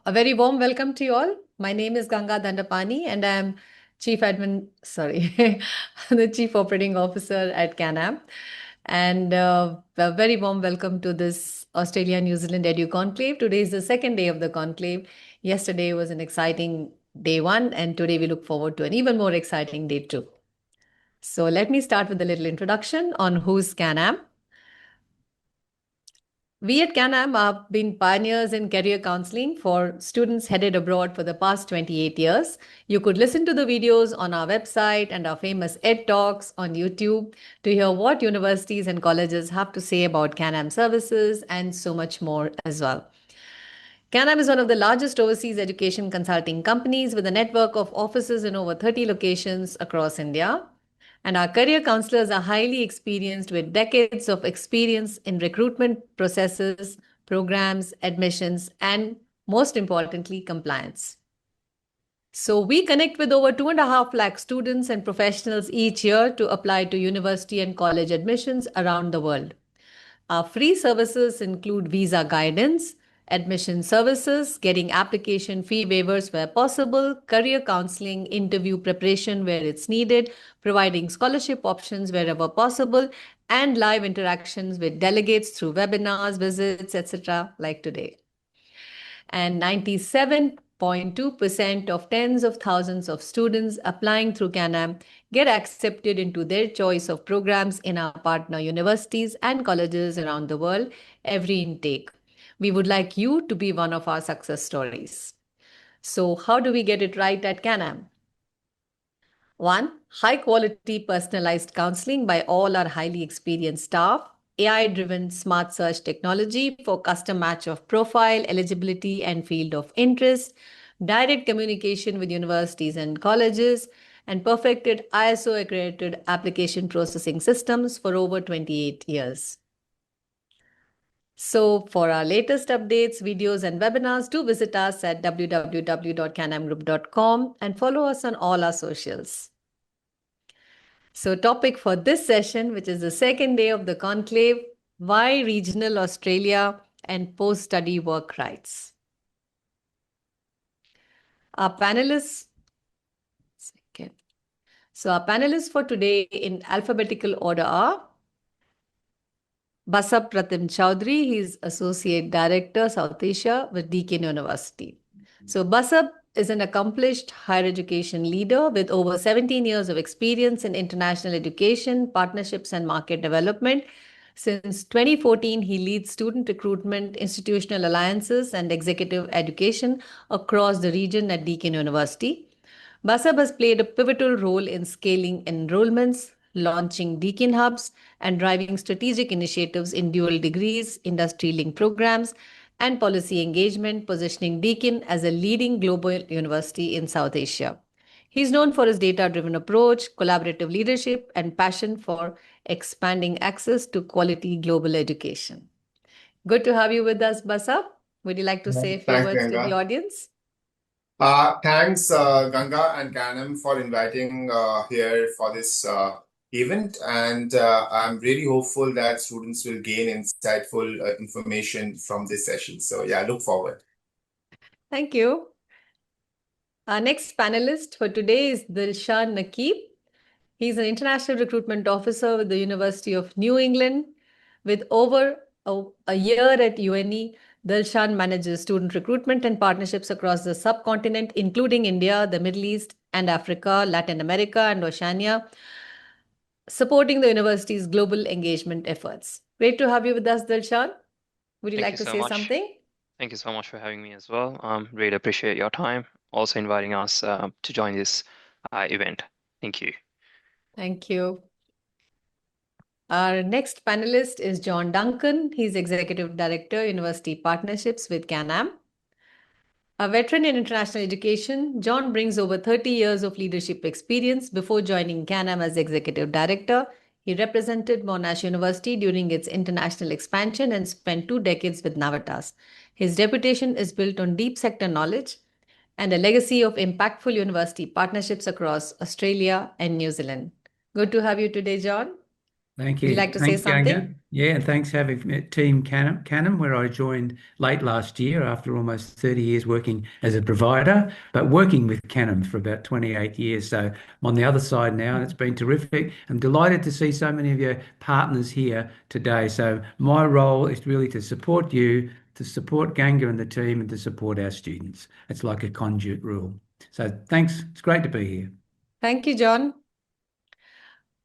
A very warm welcome to you all. My name is Ganga Dandapani and I'm the Chief Operating Officer at Canam. And a very warm welcome to this Australia New Zealand Edu Conclave. Today is the second day of the conclave. Yesterday was an exciting day one, and today we look forward to an even more exciting day two. So let me start with a little introduction on who's Canam. We at Canam have been pioneers in career counseling for students headed abroad for the past 28 years. You could listen to the videos on our website and our famous Ed Talks on YouTube to hear what universities and colleges have to say about Canam services and so much more as well. Canam is one of the largest overseas education consulting companies with a network of offices in over 30 locations across India. And our career counselors are highly experienced with decades of experience in recruitment processes, programs, admissions, and most importantly, compliance. So we connect with over 2.5 lakh students and professionals each year to apply to university and college admissions around the world. Our free services include visa guidance, admission services, getting application fee waivers where possible, career counseling, interview preparation where it's needed, providing scholarship options wherever possible, and live interactions with delegates through webinars, visits, etc., like today. And 97.2% of tens of thousands of students applying through Canam get accepted into their choice of programs in our partner universities and colleges around the world every intake. We would like you to be one of our success stories. So, how do we get it right at Canam? One, high quality personalized counseling by all our highly experienced staff, AI driven smart search technology for custom match of profile, eligibility, and field of interest, direct communication with universities and colleges, and perfected ISO accredited application processing systems for over 28 years. So, for our latest updates, videos, and webinars, do visit us at www.canamgroup.com and follow us on all our socials. So, topic for this session, which is the second day of the conclave, why regional Australia and post-study work rights. Our panelists, our panelists for today in alphabetical order are Basab Pratim Chowdhury. He's Associate Director, South Asia with Deakin University. So Basab is an accomplished higher education leader with over 17 years of experience in international education, partnerships, and market development. Since 2014, he leads student recruitment, institutional alliances, and executive education across the region at Deakin University. Basab has played a pivotal role in scaling enrollments, launching Deakin hubs, and driving strategic initiatives in dual degrees, industry-linked programs, and policy engagement, positioning Deakin as a leading global university in South Asia. He's known for his data-driven approach, collaborative leadership, and passion for expanding access to quality global education. Good to have you with us, Basab. Would you like to say a few Thanks, words to the Ganga. audience? Thanks, Ganga and Canam, for inviting here for this event. And I'm really hopeful that students will gain insightful information from this session. So yeah, look forward. Thank you. Our next panelist for today is Dilshan Nakib. He's an international recruitment officer with the University of New England. With over a year at UNE, Dilshan manages student recruitment and partnerships across the subcontinent, including India, the Middle East, and Africa, Latin America, and Oceania, supporting the university's global engagement efforts. Great to have you with us, Dilshan. Would you Thank like you to so say much. something? Thank you so much for having me as well. Really appreciate your time. Also inviting us to join this event. Thank you. Thank you. Our next panelist is John Duncan. He's Executive Director, University Partnerships with Canam. A veteran in international education, John brings over 30 years of leadership experience. Before joining Canam as Executive Director, he represented Monash University during its international expansion and spent 2 decades with Navitas. His reputation is built on deep sector knowledge and a legacy of impactful university partnerships across Australia and New Zealand. Good to have you today, John. Thank Would you you. like to say Thanks, something? Ganga. Yeah, and thanks for having me at Team Canam, where I joined late last year after almost 30 years working as a provider, but working with Canam for about 28 years. So I'm on the other side now, and it's been terrific. I'm delighted to see so many of your partners here today. So my role is really to support you, to support Ganga and the team, and to support our students. It's like a conduit rule. So thanks. It's great to be here. Thank you, John.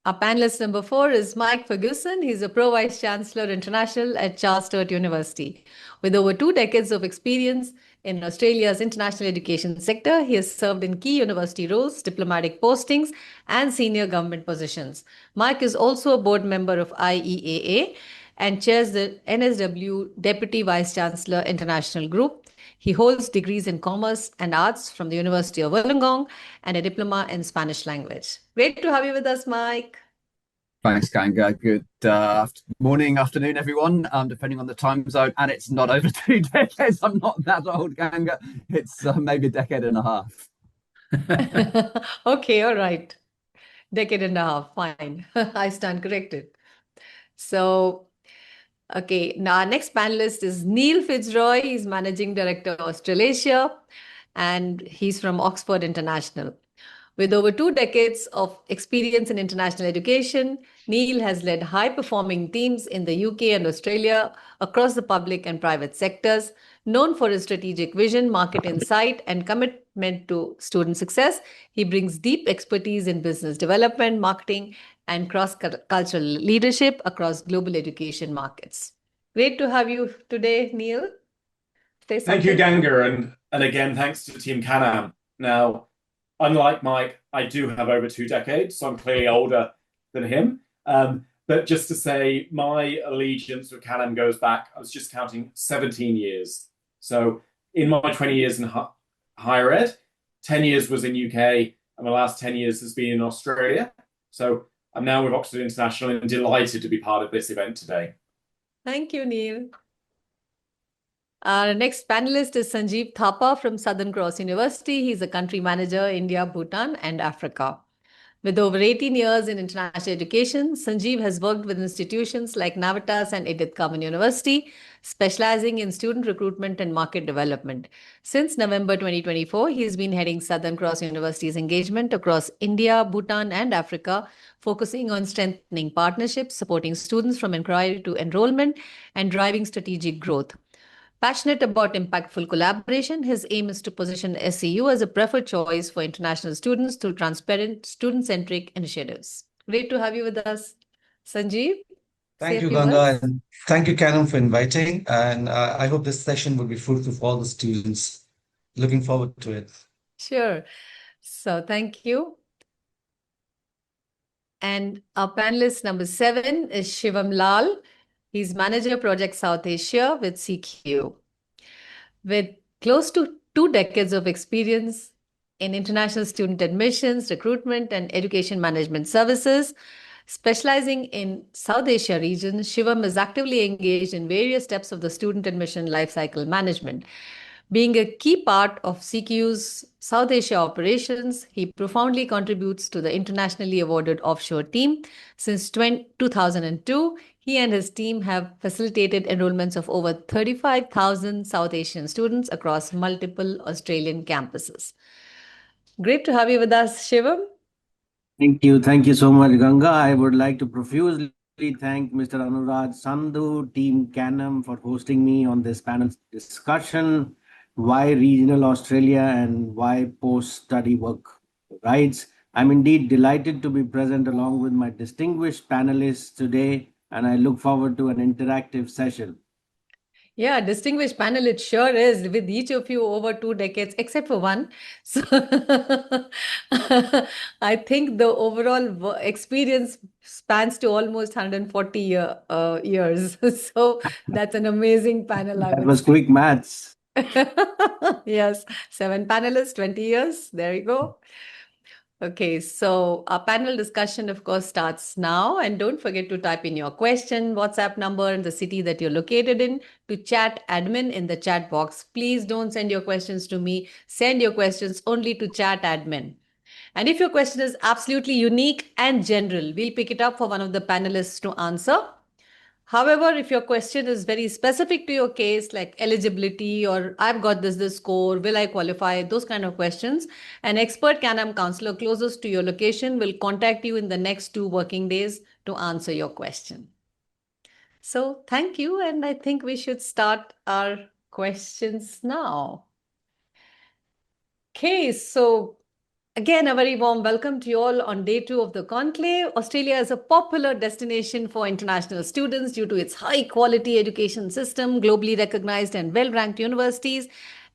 Our panelist number 4 is Mike Ferguson. He's a Pro Vice Chancellor International at Charles Sturt University. With over 2 decades of experience in Australia's international education sector, he has served in key university roles, diplomatic postings, and senior government positions. Mike is also a board member of IEAA and chairs the NSW Deputy Vice Chancellor International Group. He holds degrees in commerce and arts from the University of Wollongong and a diploma in Spanish language. Great to have you with us, Mike. Thanks, Ganga. Good morning, afternoon, everyone, depending on the time zone. And it's not over 2 decades. I'm not that old, Ganga. It's maybe a decade and a half. Okay, all right. Decade and a half, fine. I stand corrected. So, okay, now our next panelist is Neil Fitzroy. He's Managing Director of Australasia, and he's from Oxford International. With over 2 decades of experience in international education, Neil has led high-performing teams in the UK and Australia across the public and private sectors. Known for his strategic vision, market insight, and commitment to student success, he brings deep expertise in business development, marketing, and cross-cultural leadership across global education markets. Great to have you today, Neil. Say Thank you, something. Ganga, and again, thanks to Team Canam. Now, unlike Mike, I do have over 2 decades, so I'm clearly older than him. But just to say, my allegiance with Canam goes back, I was just counting 17 years. So in my 20 years in higher ed, 10 years was in UK, and my last 10 years has been in Australia. So I'm now with Oxford International and delighted to be part of this event today. Thank you, Neil. Our next panelist is Sanjeev Thapa from Southern Cross University. He's a country manager, India, Bhutan, and Africa. With over 18 years in international education, Sanjeev has worked with institutions like Navitas and Edith Cowan University, specializing in student recruitment and market development. Since November 2024, he's been heading Southern Cross University's engagement across India, Bhutan, and Africa, focusing on strengthening partnerships, supporting students from inquiry to enrollment, and driving strategic growth. Passionate about impactful collaboration, his aim is to position SCU as a preferred choice for international students through transparent, student-centric initiatives. Great to have you with us, Sanjeev. Thank Say a you, few Ganga, words. and thank you, Canam, for inviting. And I hope this session will be fruitful for all the students. Looking forward to it. Sure. So thank you. And our panelist number 7 is Shivam Lal. He's Manager Project South Asia with CQ. With close to 2 decades of experience in international student admissions, recruitment, and education management services, specializing in South Asia region, Shivam is actively engaged in various steps of the student admission lifecycle management. Being a key part of CQ's South Asia operations, he profoundly contributes to the internationally awarded offshore team. Since 2002, he and his team have facilitated enrollments of over 35,000 South Asian students across multiple Australian campuses. Great to have you with us, Shivam. Thank you. Thank you so much, Ganga. I would like to profusely thank Mr. Anurag Sandhu, Team Canam, for hosting me on this panel discussion, why regional Australia and why post-study work rights. I'm indeed delighted to be present along with my distinguished panelists today, and I look forward to an interactive session. Yeah, distinguished panel, it sure is, with each of you over 2 decades, except for one. So I think the overall experience spans to almost 140 years. So that's an amazing panel, I That would was say. quick maths. Yes, 7 panelists, 20 years. There you go. Okay, so our panel discussion, of course, starts now. And don't forget to type in your question, WhatsApp number, and the city that you're located in to chat admin in the chat box. Please don't send your questions to me. Send your questions only to chat admin. And if your question is absolutely unique and general, we'll pick it up for one of the panelists to answer. However, if your question is very specific to your case, like eligibility or I've got this score, will I qualify, those kind of questions, an expert Canam counselor closest to your location will contact you in the next 2 working days to answer your question. So thank you. And I think we should start our questions now. Okay, so again, a very warm welcome to you all on day 2 of the conclave. Australia is a popular destination for international students due to its high quality education system, globally recognized and well-ranked universities,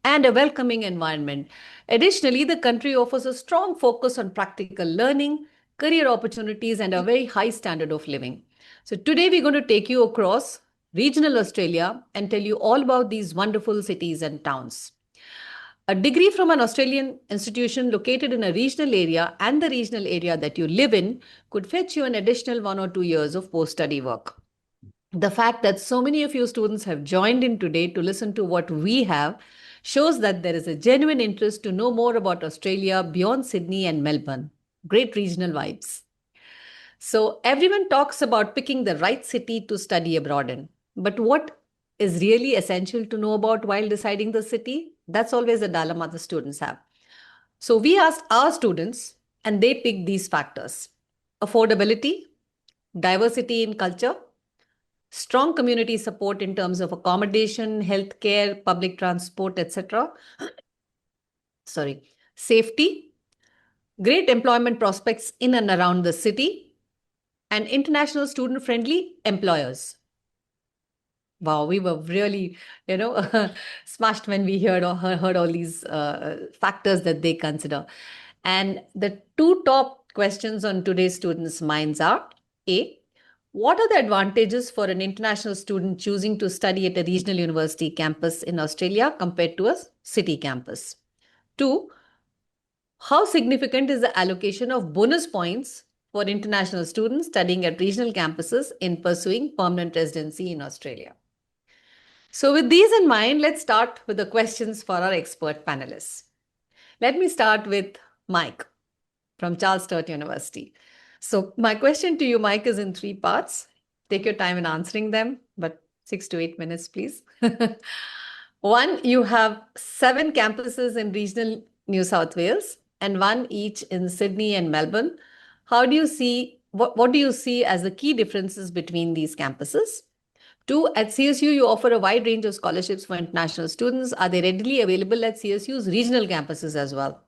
and a welcoming environment. Additionally, the country offers a strong focus on practical learning, career opportunities, and a very high standard of living. So today we're going to take you across regional Australia and tell you all about these wonderful cities and towns. A degree from an Australian institution located in a regional area and the regional area that you live in could fetch you an additional 1 or 2 years of post-study work. The fact that so many of you students have joined in today to listen to what we have shows that there is a genuine interest to know more about Australia beyond Sydney and Melbourne. Great regional vibes. So everyone talks about picking the right city to study abroad in. But what is really essential to know about while deciding the city? That's always a dilemma the students have. So we asked our students and they picked these factors: affordability, diversity in culture, strong community support in terms of accommodation, healthcare, public transport, etc. Safety, great employment prospects in and around the city, and international student-friendly employers. Wow, we were really, smashed when we heard all these factors that they consider. And the 2 top questions on today's students' minds are: A, what are the advantages for an international student choosing to study at a regional university campus in Australia compared to a city campus? 2, how significant is the allocation of bonus points for international students studying at regional campuses in pursuing permanent residency in Australia? So with these in mind, let's start with the questions for our expert panelists. Let me start with Mike from Charles Sturt University. So my question to you, Mike, is in 3 parts. Take your time in answering them, but 6 to 8 minutes, please. 1, you have 7 campuses in regional New South Wales and 1 each in Sydney and Melbourne. How do you see, what do you see as the key differences between these campuses? 2, at CSU, you offer a wide range of scholarships for international students. Are they readily available at CSU's regional campuses as well?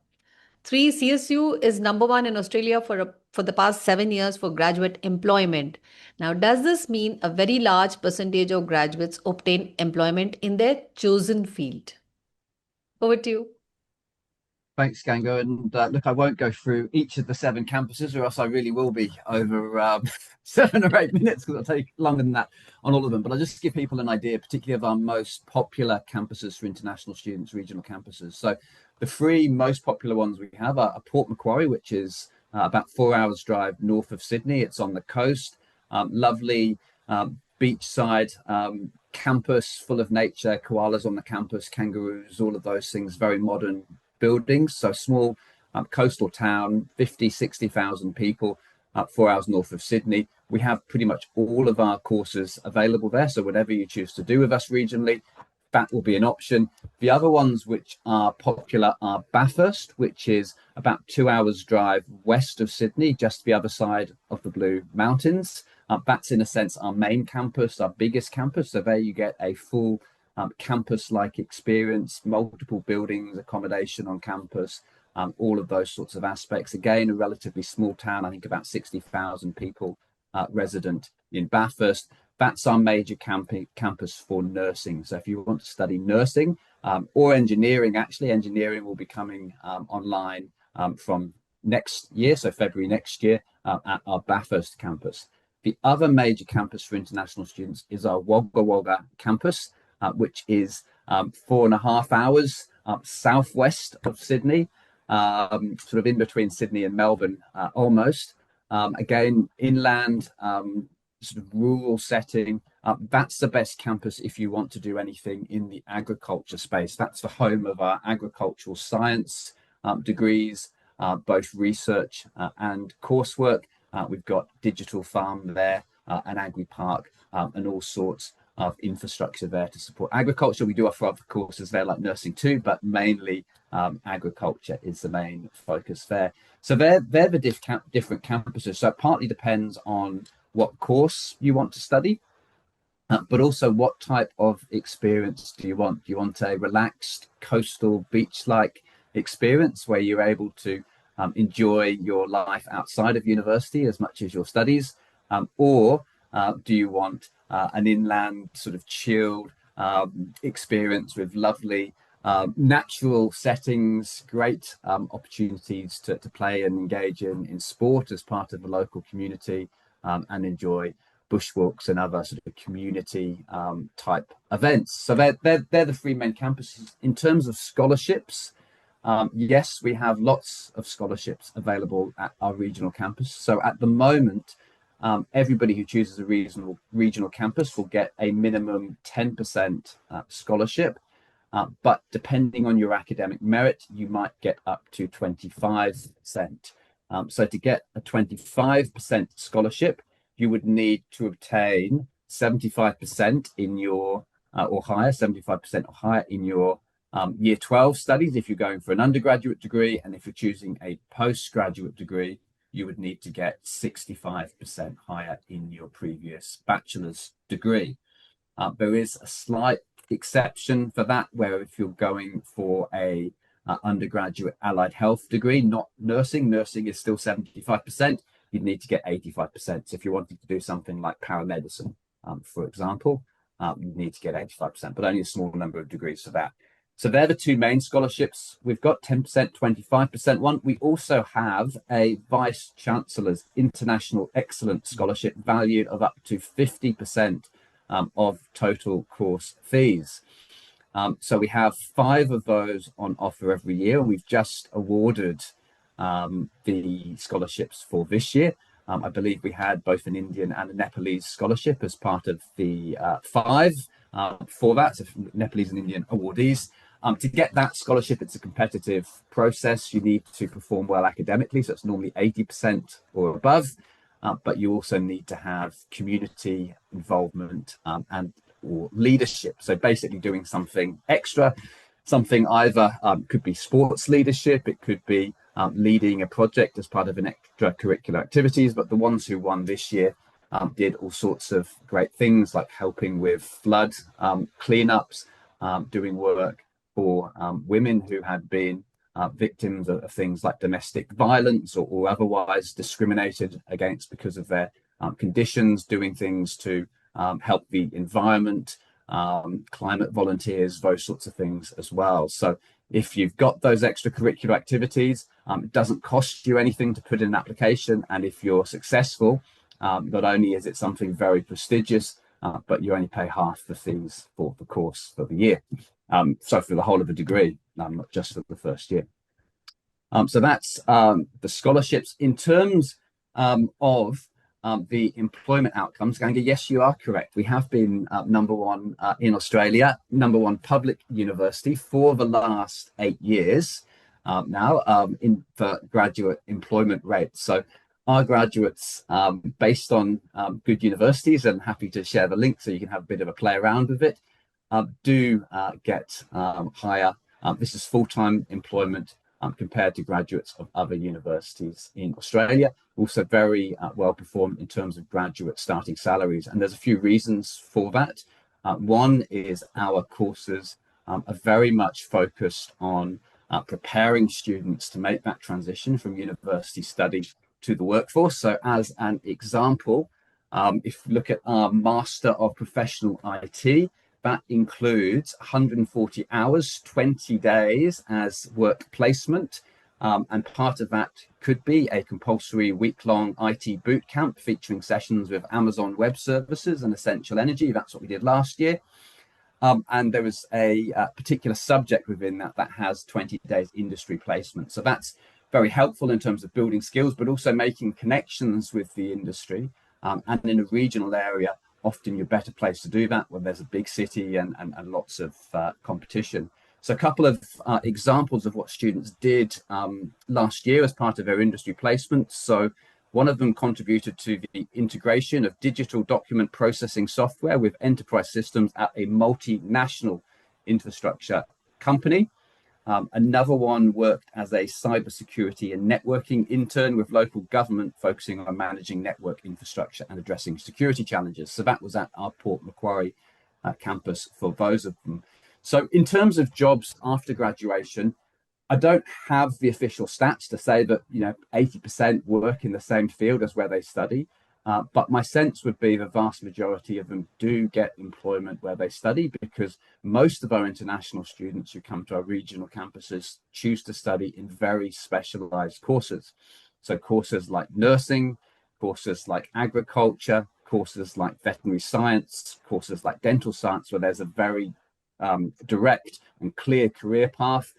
3, CSU is number 1 in Australia for the past 7 years for graduate employment. Now, does this mean a very large percentage of graduates obtain employment in their chosen field? Over to you. Thanks, Ganga. And look, I won't go through each of the 7 campuses, or else I really will be over 7 or 8 minutes, because it'll take longer than that on all of them. But I'll just give people an idea, particularly of our most popular campuses for international students, regional campuses. So the 3 most popular ones we have are Port Macquarie, which is about 4 hours drive north of Sydney. It's on the coast, lovely beachside campus full of nature, koalas on the campus, kangaroos, all of those things, very modern buildings. So small coastal town, 60,000 people, 4 hours north of Sydney. We have pretty much all of our courses available there. So whatever you choose to do with us regionally, that will be an option. The other ones which are popular are Bathurst, which is about 2 hours drive west of Sydney, just the other side of the Blue Mountains. That's in a sense our main campus, our biggest campus. So there you get a full campus-like experience, multiple buildings, accommodation on campus, all of those sorts of aspects. Again, a relatively small town, I think about 60,000 people resident in Bathurst. That's our major campus for nursing. So if you want to study nursing or engineering, actually engineering will be coming online from next year, so February next year, at our Bathurst campus. The other major campus for international students is our Wagga Wagga campus, which is 4.5 hours southwest of Sydney, sort of in between Sydney and Melbourne, almost. Again, inland, sort of rural setting. That's the best campus if you want to do anything in the agriculture space. That's the home of our agricultural science degrees, both research and coursework. We've got digital farm there, an agri park, and all sorts of infrastructure there to support agriculture. We do offer other courses there like nursing too, but mainly agriculture is the main focus there. So they're the different campuses. So it partly depends on what course you want to study, but also what type of experience do you want? Do you want a relaxed coastal beach-like experience where you're able to enjoy your life outside of university as much as your studies? Or do you want an inland sort of chilled experience with lovely natural settings, great opportunities to play and engage in sport as part of the local community, and enjoy bushwalks and other sort of community type events? So they're the three main campuses. In terms of scholarships, yes, we have lots of scholarships available at our regional campus. So at the moment, everybody who chooses a regional campus will get a minimum 10% scholarship. But depending on your academic merit, you might get up to 25%. So to get a 25% scholarship, you would need to obtain 75% in your, or higher, 75% or higher in your year 12 studies if you're going for an undergraduate degree. And if you're choosing a postgraduate degree, you would need to get 65% higher in your previous bachelor's degree. There is a slight exception for that, where if you're going for a undergraduate allied health degree, not nursing is still 75%, you'd need to get 85%. So if you wanted to do something like paramedicine, for example, you need to get 85%, but only a small number of degrees for that. So they're the two main scholarships. We've got 10%, 25% one. We also have a Vice Chancellor's International Excellence Scholarship valued of up to 50% of total course fees. So we have 5 of those on offer every year, and we've just awarded the scholarships for this year. I believe we had both an Indian and a Nepalese scholarship as part of the 5 for that, so Nepalese and Indian awardees. To get that scholarship, it's a competitive process. You need to perform well academically, so it's normally 80% or above, but you also need to have community involvement and or leadership. So basically doing something extra, something either could be sports leadership, it could be leading a project as part of an extracurricular activities, but the ones who won this year did all sorts of great things like helping with flood cleanups, doing work for women who had been victims of things like domestic violence or otherwise discriminated against because of their conditions, doing things to help the environment, climate volunteers, those sorts of things as well. So if you've got those extracurricular activities, it doesn't cost you anything to put in an application. And if you're successful, not only is it something very prestigious, but you only pay half the fees for the course for the year. So for the whole of the degree, not just for the first year. So that's the scholarships. In terms of the employment outcomes, Ganga, yes, you are correct. We have been #1 in Australia, #1 public university for the last 8 years now for graduate employment rates. So our graduates, based on good universities, and happy to share the link so you can have a bit of a play around with it, do get higher. This is full-time employment compared to graduates of other universities in Australia. Also very well performed in terms of graduate starting salaries. And there's a few reasons for that. One is our courses are very much focused on preparing students to make that transition from university study to the workforce. So as an example, if you look at our Master of Professional IT, that includes 140 hours, 20 days as work placement. And part of that could be a compulsory week-long IT boot camp featuring sessions with Amazon Web Services and Essential Energy. That's what we did last year. And there was a particular subject within that has 20 days industry placement. So that's very helpful in terms of building skills, but also making connections with the industry. And in a regional area, often you're better placed to do that when there's a big city and lots of competition. So a couple of examples of what students did last year as part of their industry placements. So one of them contributed to the integration of digital document processing software with enterprise systems at a multinational infrastructure company. Another one worked as a cybersecurity and networking intern with local government, focusing on managing network infrastructure and addressing security challenges. So that was at our Port Macquarie campus for those of them. So in terms of jobs after graduation, I don't have the official stats to say that 80% work in the same field as where they study, but my sense would be the vast majority of them do get employment where they study, because most of our international students who come to our regional campuses choose to study in very specialized courses. So courses like nursing, courses like agriculture, courses like veterinary science, courses like dental science, where there's a very direct and clear career path.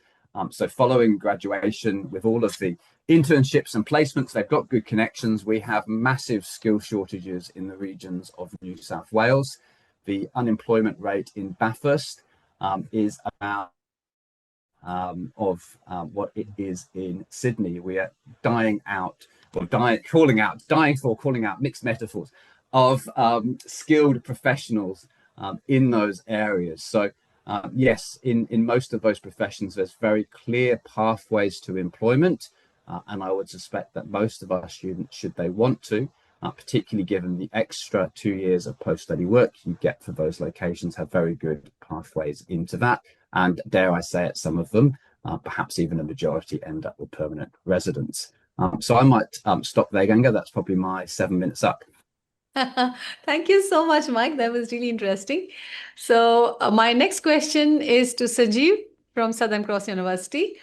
So following graduation, with all of the internships and placements, they've got good connections. We have massive skill shortages in the regions of New South Wales. The unemployment rate in Bathurst is about what it is in Sydney. We are dying out, or calling out mixed metaphors of skilled professionals in those areas. So yes, in most of those professions, there's very clear pathways to employment. And I would suspect that most of our students, should they want to, particularly given the extra 2 years of post-study work you get for those locations, have very good pathways into that. And dare I say it, some of them, perhaps even a majority, end up with permanent residence. So I might stop there, Ganga. That's probably my 7 minutes up. Thank you so much, Mike. That was really interesting. So my next question is to Sanjeev from Southern Cross University.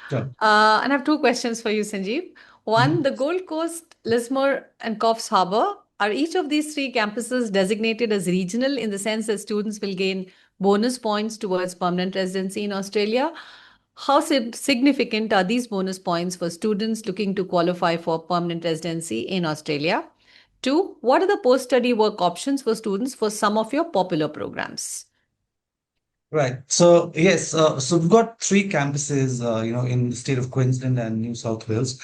Sure. And I have two questions for you, Sanjeev. One, the Gold Coast, Lismore, and Coffs Harbour, are each of these three campuses designated as regional in the sense that students will gain bonus points towards permanent residency in Australia? How significant are these bonus points for students looking to qualify for permanent residency in Australia? Two, what are the post-study work options for students for some of your popular programs? Right. So yes, so we've got three campuses, in the state of Queensland and New South Wales.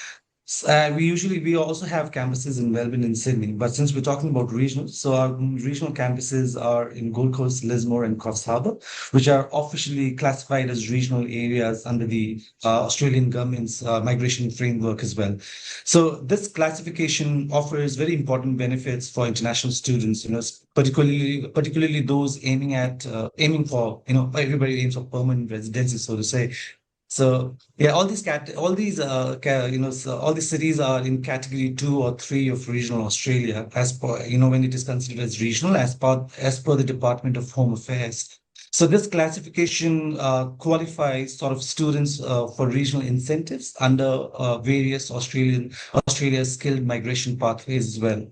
We also have campuses in Melbourne and Sydney, but since we're talking about regional, so our regional campuses are in Gold Coast, Lismore, and Coffs Harbour, which are officially classified as regional areas under the Australian government's migration framework as well. So this classification offers very important benefits for international students, particularly those aiming for, everybody aims for permanent residency, so to say. So yeah, all these cities are in category 2 or 3 of regional Australia, as per, when it is considered as regional, as per the Department of Home Affairs. So this classification qualifies sort of students for regional incentives under various Australia's skilled migration pathways as well.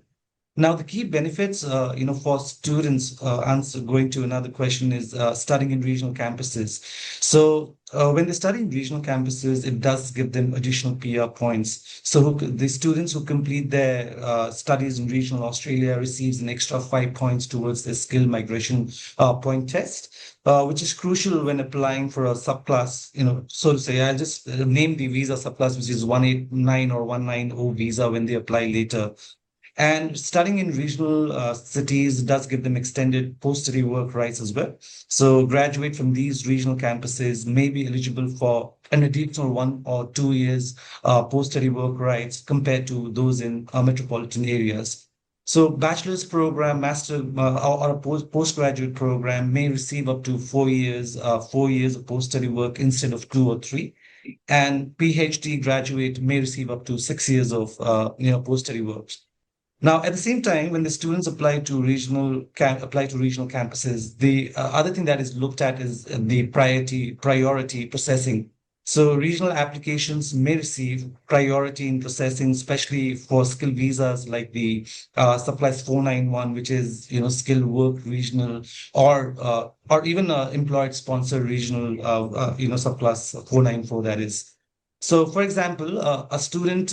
Now, the key benefits, for students, going to another question, is studying in regional campuses. So when they study in regional campuses, it does give them additional PR points. So the students who complete their studies in regional Australia receives an extra 5 points towards their skill migration point test, which is crucial when applying for a subclass, so to say. I'll just name the visa subclass, which is 189 or 190 visa when they apply later. And studying in regional cities does give them extended post-study work rights as well. So graduate from these regional campuses may be eligible for an additional 1 or 2 years post-study work rights compared to those in metropolitan areas. So bachelor's program, master or a postgraduate program may receive up to 4 years of post-study work instead of 2 or 3. And PhD graduate may receive up to 6 years of post-study work. Now, at the same time, when the students apply to regional campuses, the other thing that is looked at is the priority processing. So regional applications may receive priority in processing, especially for skilled visas like the subclass 491, which is skilled work regional, or even employed sponsor regional subclass 494, that is. So, for example, a student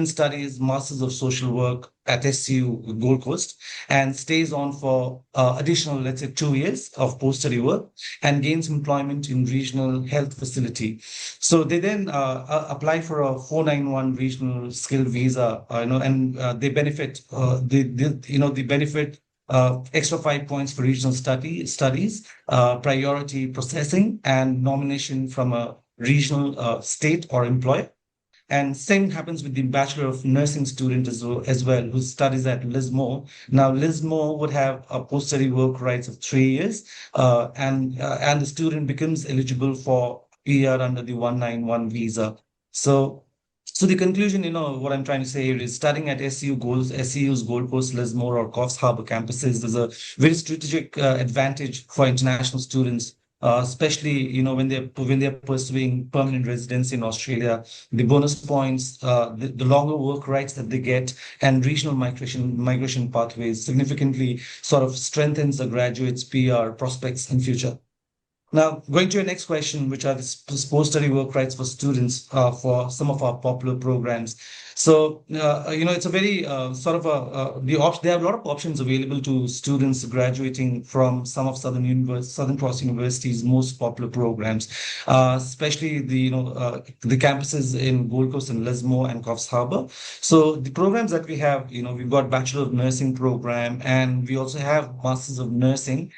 studies Masters of Social Work at SU Gold Coast and stays on for additional, let's say, 2 years of post-study work and gains employment in regional health facility. So they then apply for a 491 regional skill visa, and they benefit. They benefit. Extra 5 points for regional studies, priority processing, and nomination from a regional state or employer. And same happens with the Bachelor of Nursing student as well, who studies at Lismore. Now, Lismore would have a post-study work rights of 3 years, and the student becomes eligible for PR under the 191 visa. So the conclusion, what I'm trying to say here is studying at SU's Gold Coast, Lismore, or Coffs Harbour campuses is a very strategic advantage for international students, especially when they're pursuing permanent residency in Australia. The bonus points, the longer work rights that they get, and regional migration pathways significantly sort of strengthens the graduates' PR prospects in future. Now, going to your next question, which are the post-study work rights for students for some of our popular programs. So, it's a very sort of there are a lot of options available to students graduating from some of Southern Cross University's most popular programs, especially the campuses in Gold Coast and Lismore and Coffs Harbour. So the programs that we have, we've got Bachelor of Nursing program, and we also have Masters of Nursing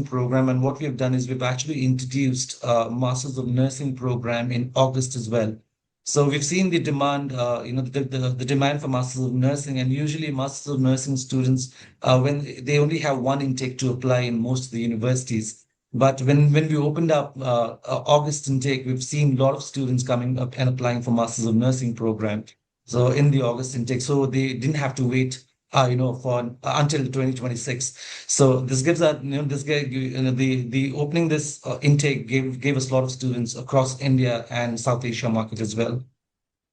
program. And what we have done is we've actually introduced Masters of Nursing program in August as well. So we've seen the demand, the demand for Masters of Nursing, and usually Masters of Nursing students, when they only have one intake to apply in most of the universities. But when we opened up August intake, we've seen a lot of students coming up and applying for Masters of Nursing program. So in the August intake, so they didn't have to wait for until 2026. So this gives that, the opening this intake gave us a lot of students across India and South Asia market as well.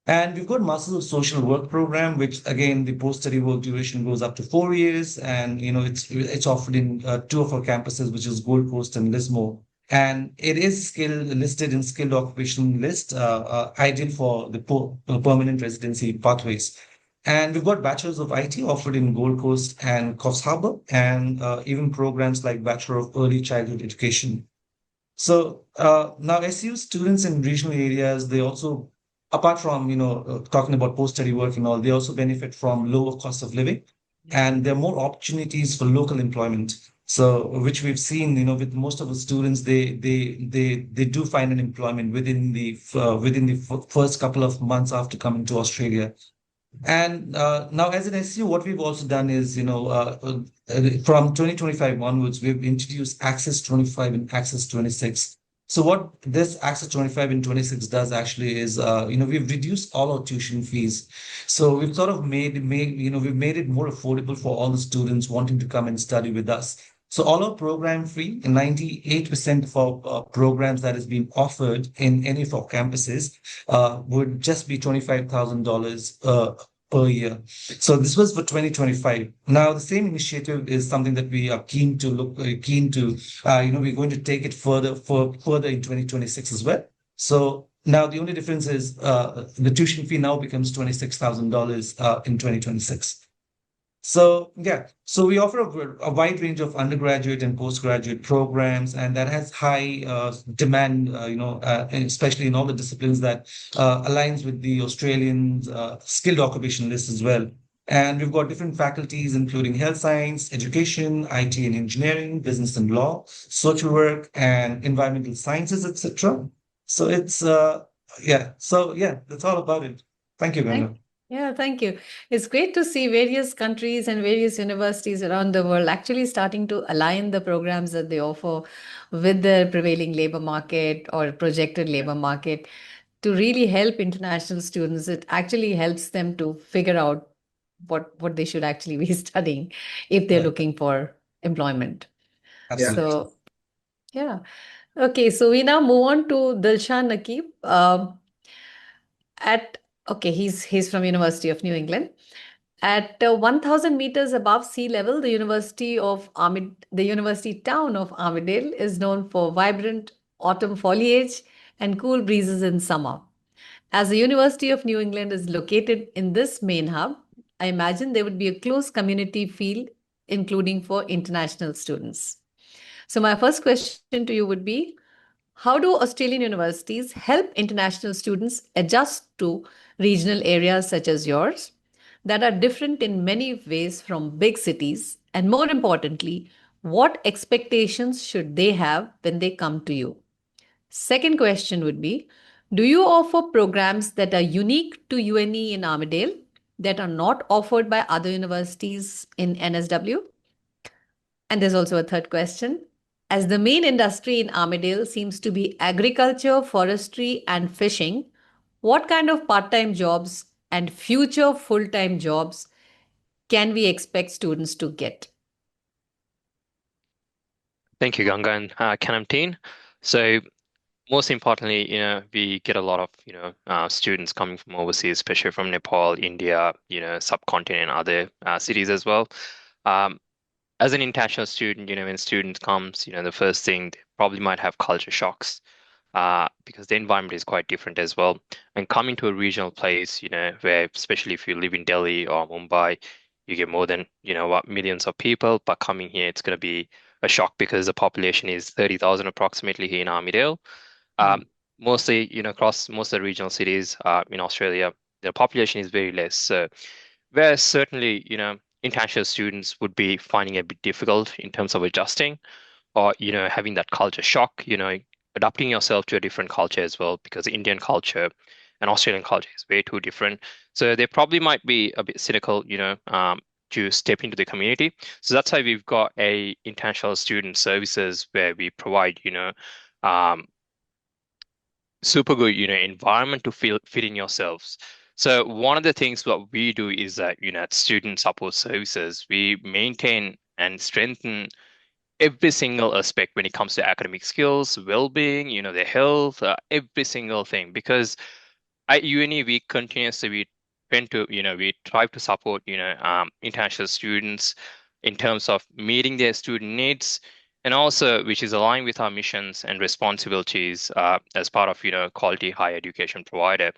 And we've got Masters of Social Work program, which again, the post-study work duration goes up to 4 years. And, it's offered in two of our campuses, which is Gold Coast and Lismore. And it is listed in skilled occupation list, ideal for the permanent residency pathways. And we've got Bachelors of IT offered in Gold Coast and Coffs Harbour, and even programs like Bachelor of Early Childhood Education. So now SU students in regional areas, they also, apart from, talking about post-study work and all, they also benefit from lower cost of living, and there are more opportunities for local employment. So, which we've seen, with most of the students, they do find an employment within the first couple of months after coming to Australia. And now, as an SU, what we've also done is, from 2025 onwards, we've introduced Access 25 and Access 26. So what this Access 25 and 26 does actually is, we've reduced all our tuition fees. So we've sort of we've made it more affordable for all the students wanting to come and study with us. So all our program free, 98% of our programs that is being offered in any of our campuses would just be $25,000 per year. So this was for 2025. Now the same initiative is something that we are keen to, we're going to take it further in 2026 as well. So now the only difference is the tuition fee now becomes $26,000 in 2026. So we offer a wide range of undergraduate and postgraduate programs, and that has high demand, especially in all the disciplines that aligns with the Australian skilled occupation list as well. And we've got different faculties, including health science, education, IT and engineering, business and law, social work, and environmental sciences, etc. So it's that's all about it. Thank you, Ganga. Yeah, thank you. It's great to see various countries and various universities around the world actually starting to align the programs that they offer with the prevailing labor market or projected labor market to really help international students. It actually helps them to figure out what they should actually be studying if they're looking for employment. Absolutely. So, yeah. Okay, so we now move on to Dilshan Nakib. He's from University of New England. At 1,000 meters above sea level, the university town of Armidale is known for vibrant autumn foliage and cool breezes in summer. As the University of New England is located in this main hub, I imagine there would be a close community feel, including for international students. So, my first question to you would be, how do Australian universities help international students adjust to regional areas such as yours that are different in many ways from big cities? And more importantly, what expectations should they have when they come to you? Second question would be, do you offer programs that are unique to UNE in Armidale that are not offered by other universities in NSW? And there's also a third question. As the main industry in Armidale seems to be agriculture, forestry, and fishing, what kind of part time jobs and future full time jobs can we expect students to get? Thank you, Ganga and Canam team. So most importantly, we get a lot of, students coming from overseas, especially from Nepal, India, subcontinent, other cities as well. As an international student, when student comes, the first thing they probably might have culture shocks, because the environment is quite different as well. And coming to a regional place, where especially if you live in Delhi or Mumbai, you get more than, millions of people, but coming here, it's going to be a shock because the population is 30,000 approximately here in Armidale. Mostly, across most of the regional cities in Australia, the population is very less. So where certainly, international students would be finding it a bit difficult in terms of adjusting or, having that culture shock, adapting yourself to a different culture as well, because Indian culture and Australian culture is way too different. So they probably might be a bit cynical, to step into the community. So that's why we've got a international student services where we provide, um, super good, environment to fit in yourselves. So one of the things what we do is that, at student support services, we maintain and strengthen every single aspect when it comes to academic skills, well-being, their health, every single thing. Because at uni, we tend to, we try to support, international students in terms of meeting their student needs, and also which is aligned with our missions and responsibilities as part of, quality higher education provider.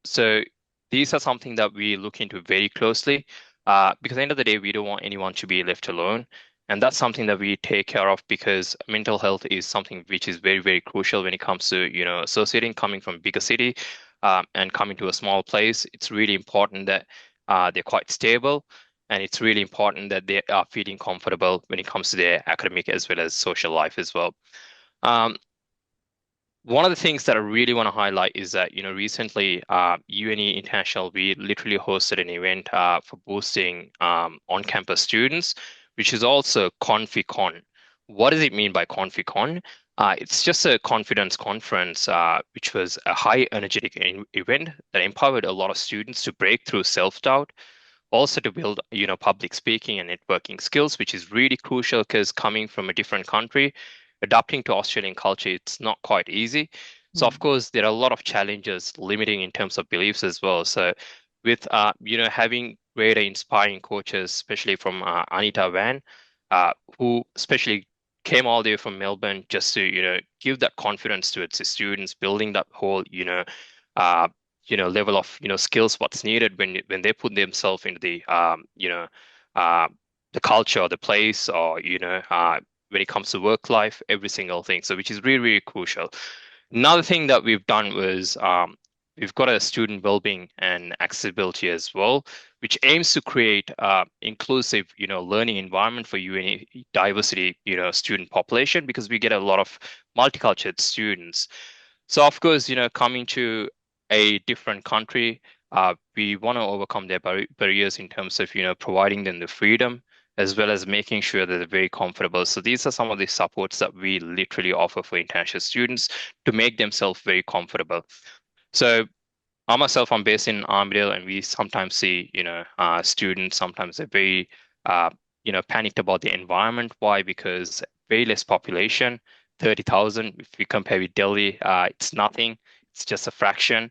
So these are something that we look into very closely, because at the end of the day, we don't want anyone to be left alone. And that's something that we take care of, because mental health is something which is very, very crucial when it comes to, associating, coming from a bigger city, and coming to a small place. It's really important that they're quite stable, and it's really important that they are feeling comfortable when it comes to their academic as well as social life as well. One of the things that I really want to highlight is that, recently, UNE International, we literally hosted an event for boosting on-campus students, which is also ConfiCon. What does it mean by ConfiCon? It's just a confidence conference, which was a high energetic event that empowered a lot of students to break through self-doubt, also to build, public speaking and networking skills, which is really crucial because coming from a different country, adapting to Australian culture, it's not quite easy. So of course, there are a lot of challenges limiting in terms of beliefs as well. So with, having greater inspiring coaches, especially from Anita Van, who especially came all the way from Melbourne just to, give that confidence to its students, building that whole, uh, level of, skills, what's needed when they put themselves into the culture or the place, or, when it comes to work life, every single thing. So which is really, really crucial. Another thing that we've done was, we've got a student well-being and accessibility as well, which aims to create inclusive, learning environment for UNE diversity, student population, because we get a lot of multicultural students. So of course, coming to a different country, we want to overcome their barriers in terms of, providing them the freedom as well as making sure that they're very comfortable. So these are some of the supports that we literally offer for international students to make themselves very comfortable. So I myself, I'm based in Armidale, and we sometimes see, students, sometimes they're very, panicked about the environment. Why? Because very less population, 30,000. If we compare with Delhi, it's nothing. It's just a fraction.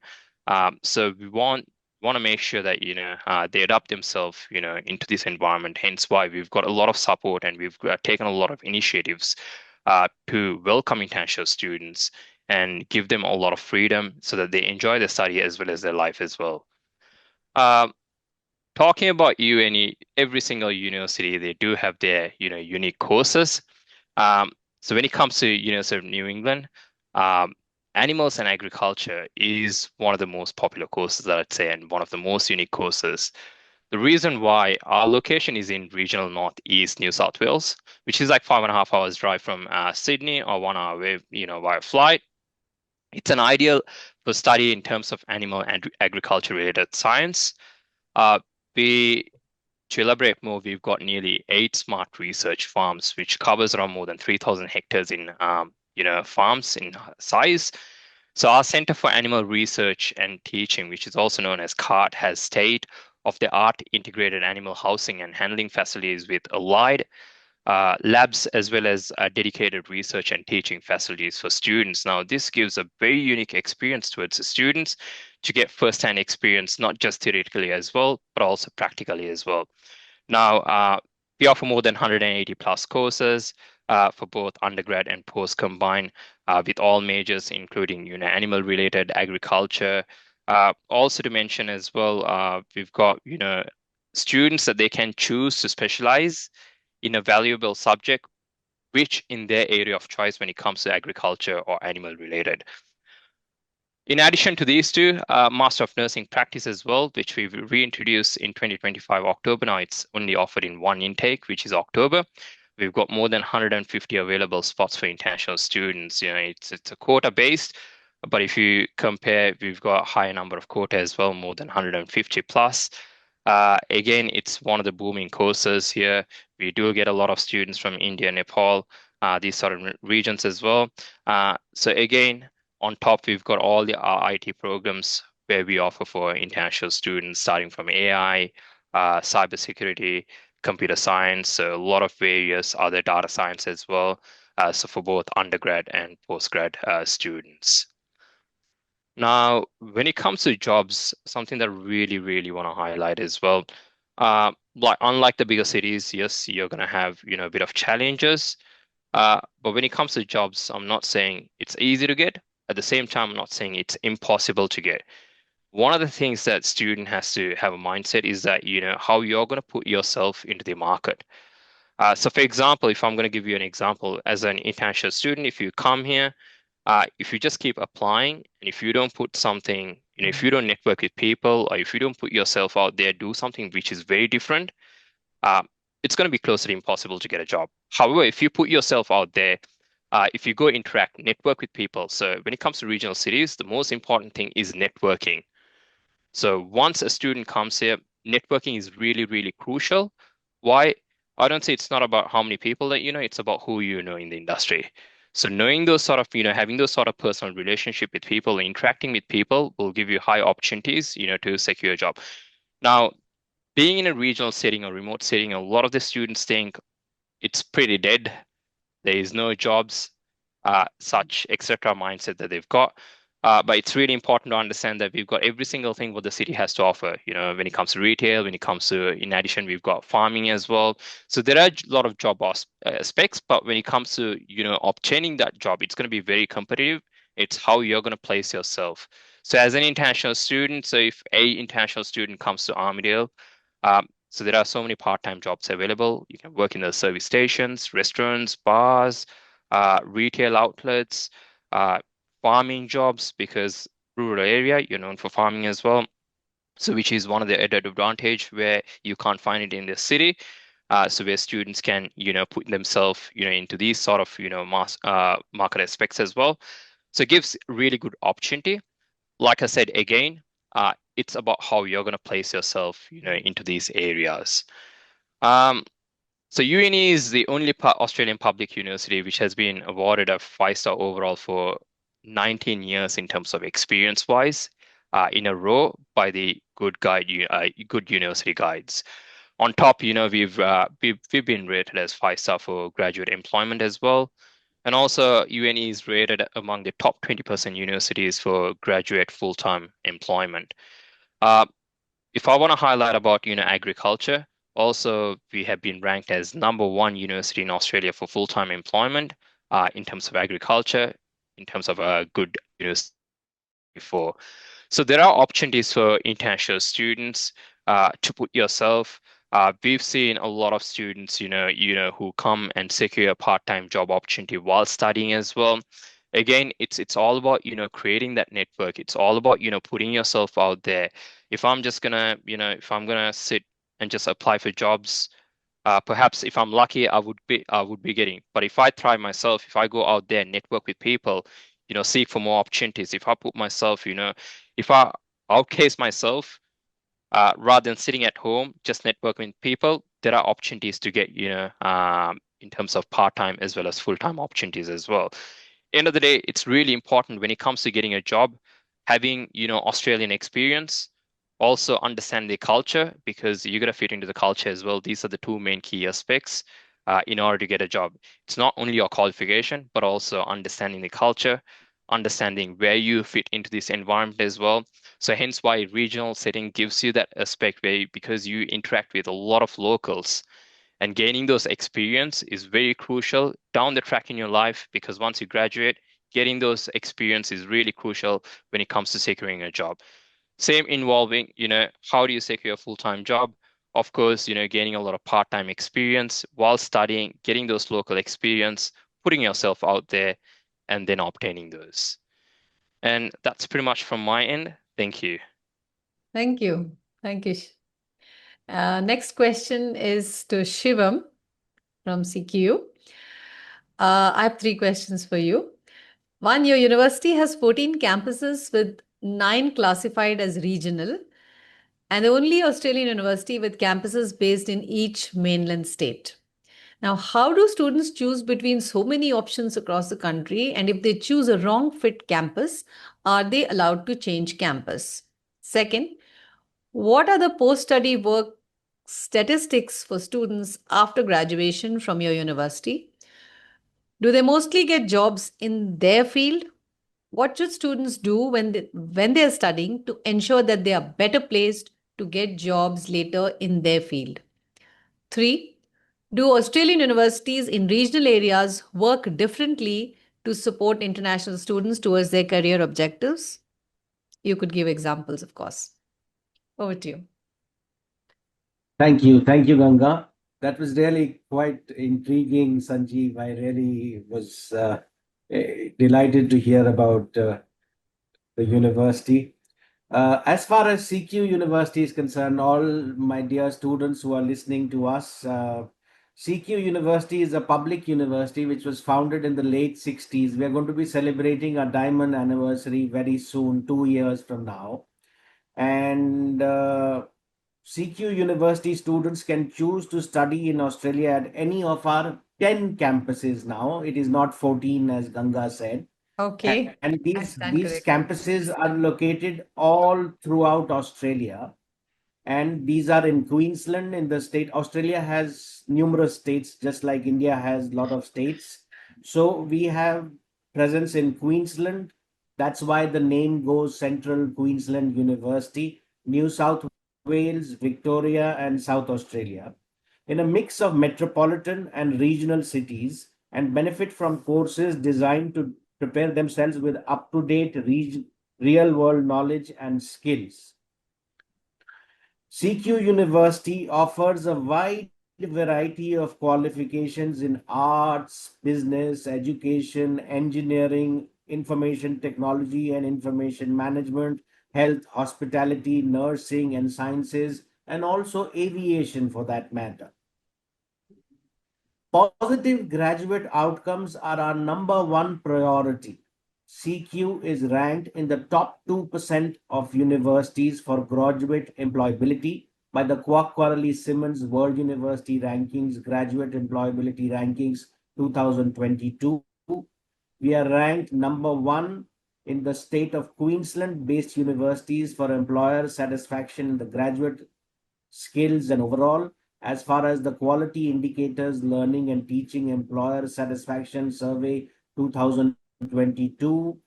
So we want to make sure that, they adapt themselves, into this environment. Hence why we've got a lot of support, and we've taken a lot of initiatives to welcome international students and give them a lot of freedom so that they enjoy their study as well as their life as well. Talking about UNE, every single university, they do have their, unique courses. So when it comes to University of New England, animals and agriculture is one of the most popular courses that I'd say, and one of the most unique courses. The reason why our location is in regional northeast New South Wales, which is like 5.5 hours drive from Sydney, or 1 hour away, via flight. It's an ideal for study in terms of animal and agriculture related science. We To elaborate more, we've got nearly 8 smart research farms, which covers around more than 3,000 hectares in, farms in size. So our Center for Animal Research and Teaching, which is also known as CART, has state-of-the-art integrated animal housing and handling facilities with allied labs, as well as dedicated research and teaching facilities for students. Now, this gives a very unique experience towards the students to get first-hand experience, not just theoretically as well, but also practically as well. Now, we offer more than 180 plus courses for both undergrad and post combined, with all majors, including animal related, agriculture. Also to mention as well, we've got students that they can choose to specialize in a valuable subject, which in their area of choice when it comes to agriculture or animal related. In addition to these two, Master of Nursing practice as well, which we've reintroduced in 2025 October. Now it's only offered in one intake, which is October. We've got more than 150 available spots for international students. It's a quota based, but if you compare, we've got a higher number of quota as well, more than 150 plus. Again, it's one of the booming courses here. We do get a lot of students from India, Nepal, these sort of regions as well. So again, on top, we've got all the IT programs where we offer for international students, starting from AI, cybersecurity, computer science, so a lot of various other data science as well. So for both undergrad and postgrad students. Now, when it comes to jobs, something that I really, really want to highlight as well. Unlike the bigger cities, yes, you're going to have a bit of challenges. But when it comes to jobs, I'm not saying it's easy to get. At the same time, I'm not saying it's impossible to get. One of the things that student has to have a mindset is that how you're going to put yourself into the market. So, for example, if I'm going to give you an example, as an international student, if you come here, if you just keep applying, and if you don't put something, if you don't network with people, or if you don't put yourself out there, do something which is very different, it's going to be close to impossible to get a job. However, if you put yourself out there, if you go interact, network with people. So when it comes to regional cities, the most important thing is networking. So once a student comes here, networking is really, really crucial. Why? I don't say it's not about how many people that you know, it's about who you know in the industry. So knowing those sort of, having those sort of personal relationship with people, interacting with people will give you high opportunities, to secure a job. Now, being in a regional setting or remote setting, a lot of the students think it's pretty dead. There is no jobs, such etc. mindset that they've got. But it's really important to understand that we've got every single thing what the city has to offer. When it comes to retail, when it comes to, in addition, we've got farming as well. So there are a lot of job aspects, but when it comes to, obtaining that job, it's going to be very competitive. It's how you're going to place yourself. So as an international student, so if a international student comes to Armidale, so there are so many part-time jobs available. You can work in the service stations, restaurants, bars, retail outlets, farming jobs, because rural area, you're known for farming as well. So which is one of the added advantage where you can't find it in the city. So where students can, put themselves, into these sort of, mass market aspects as well. So it gives really good opportunity. Like I said, again, it's about how you're going to place yourself, into these areas. So UNE is the only Australian public university which has been awarded a 5-star overall for 19 years in terms of experience-wise, in a row by the Good University Guides. On top, we've been rated as 5-star for graduate employment as well. And also, UNE is rated among the top 20% universities for graduate full-time employment. If I want to highlight about, agriculture, also we have been ranked as #1 university in Australia for full-time employment in terms of agriculture. in terms of a good university before. So there are opportunities for international students to put yourself. We've seen a lot of students, who come and secure a part-time job opportunity while studying as well. Again, it's all about, creating that network. It's all about, putting yourself out there. If I'm just gonna, if I'm gonna sit and just apply for jobs, perhaps if I'm lucky, I would be getting. But if I try myself, if I go out there and network with people, seek for more opportunities, if I put myself, if I outcase myself, rather than sitting at home just networking with people, there are opportunities to get, in terms of part-time as well as full-time opportunities as well. End of the day, it's really important when it comes to getting a job, having, Australian experience, also understand the culture, because you got to fit into the culture as well. These are the two main key aspects in order to get a job. It's not only your qualification, but also understanding the culture, understanding where you fit into this environment as well. So hence why regional setting gives you that aspect because you interact with a lot of locals, and gaining those experience is very crucial down the track in your life, because once you graduate, getting those experience is really crucial when it comes to securing a job. Same involving, how do you secure a full-time job? Of course, gaining a lot of part-time experience while studying, getting those local experience, putting yourself out there, and then obtaining those. And that's pretty much from my end. Thank you. Thank you. Thank you. Next question is to Shivam from CQ. I have 3 questions for you. One, your university has 14 campuses with 9 classified as regional, and the only Australian university with campuses based in each mainland state. Now, how do students choose between so many options across the country? And if they choose a wrong fit campus, are they allowed to change campus? Second, what are the post-study work statistics for students after graduation from your university? Do they mostly get jobs in their field? What should students do when they are studying to ensure that they are better placed to get jobs later in their field? 3. Do Australian universities in regional areas work differently to support international students towards their career objectives? You could give examples, of course. Over to you. Thank you. Thank you, Ganga. That was really quite intriguing, Sanjeev. I really was delighted to hear about the university. As far as CQ University is concerned, all my dear students who are listening to us, CQ University is a public university which was founded in the late 60s. We are going to be celebrating our diamond anniversary very soon, 2 years from now. And CQ University students can choose to study in Australia at any of our 10 campuses now. It is not 14, as Ganga said. Okay. And I these stand corrected. campuses are located all throughout Australia. And these are in Queensland, in the state. Australia has numerous states, just like India has a lot of states. So we have presence in Queensland. That's why the name goes Central Queensland University, New South Wales, Victoria, and South Australia, in a mix of metropolitan and regional cities, and benefit from courses designed to prepare themselves with up-to-date real-world knowledge and skills. CQ University offers a wide variety of qualifications in arts, business, education, engineering, information technology and information management, health, hospitality, nursing and sciences, and also aviation for that matter. Positive graduate outcomes are our #1 priority. CQ is ranked in the top 2% of universities for graduate employability by the Quarley-Simmons World University Rankings Graduate Employability Rankings 2022. We are ranked #1 in the state of Queensland-based universities for employer satisfaction in the graduate skills and overall. As far as the quality indicators, learning and teaching employer satisfaction survey 2022,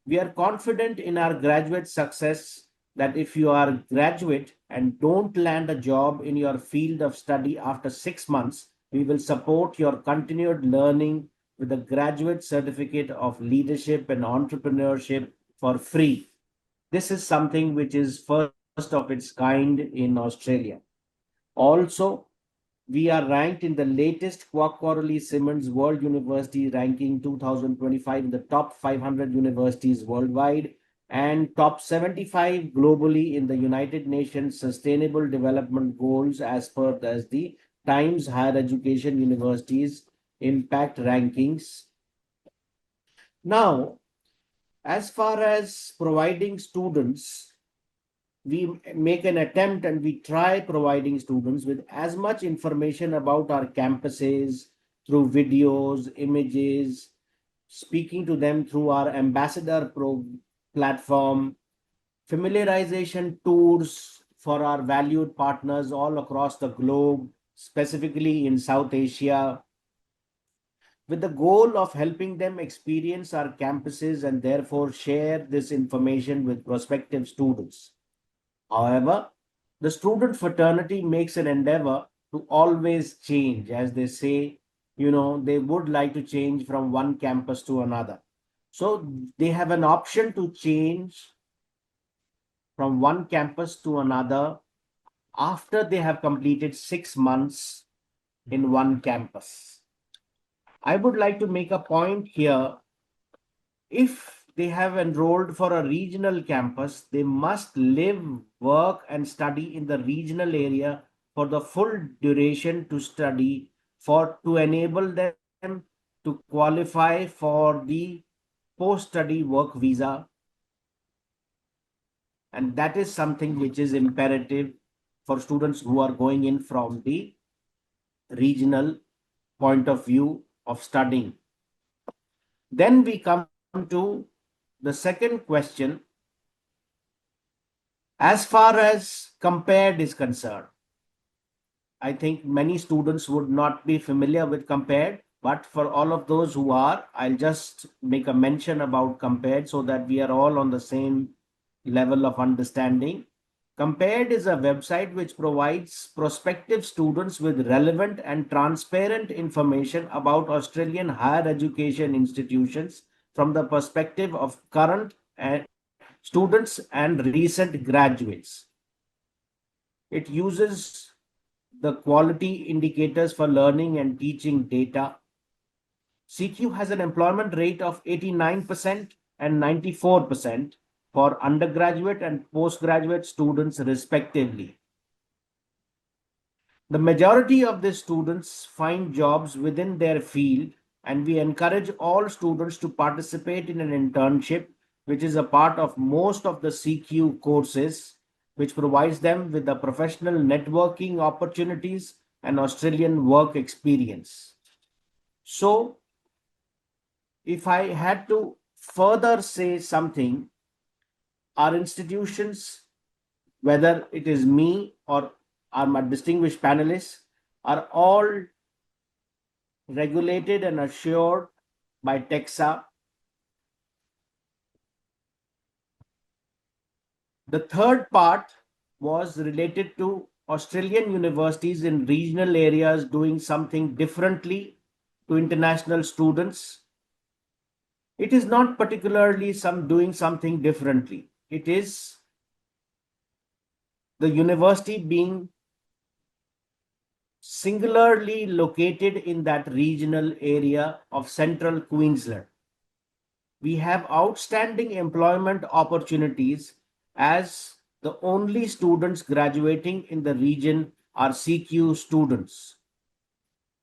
we are confident in our graduate success that if you are a graduate and don't land a job in your field of study after 6 months, we will support your continued learning with a graduate certificate of leadership and entrepreneurship for free. This is something which is first of its kind in Australia. Also, we are ranked in the latest Quarterly Simmons World University Ranking 2025 in the top 500 universities worldwide and top 75 globally in the United Nations Sustainable Development Goals as per as the Times Higher Education Universities Impact Rankings. Now, as far as providing students, we make an attempt and we try providing students with as much information about our campuses through videos, images, speaking to them through our ambassador platform, familiarization tours for our valued partners all across the globe, specifically in South Asia, with the goal of helping them experience our campuses and therefore share this information with prospective students. However, the student fraternity makes an endeavor to always change, as they say, they would like to change from one campus to another. So they have an option to change from one campus to another after they have completed 6 months in one campus. I would like to make a point here. If they have enrolled for a regional campus, they must live, work, and study in the regional area for the full duration to study to enable them to qualify for the post-study work visa. And that is something which is imperative for students who are going in from the regional point of view of studying. Then we come to the second question. As far as compared is concerned, I think many students would not be familiar with compared, but for all of those who are, I'll just make a mention about compared so that we are all on the same level of understanding. Compared is a website which provides prospective students with relevant and transparent information about Australian higher education institutions from the perspective of current students and recent graduates. It uses the quality indicators for learning and teaching data. CQ has an employment rate of 89% and 94% for undergraduate and postgraduate students respectively. The majority of these students find jobs within their field, and we encourage all students to participate in an internship, which is a part of most of the CQ courses, which provides them with the professional networking opportunities and Australian work experience. So, if I had to further say something, our institutions, whether it is me or my distinguished panelists, are all regulated and assured by TEXA. The third part was related to Australian universities in regional areas doing something differently to international students. It is not particularly doing something differently. It is the university being singularly located in that regional area of central Queensland. We have outstanding employment opportunities as the only students graduating in the region are CQ students.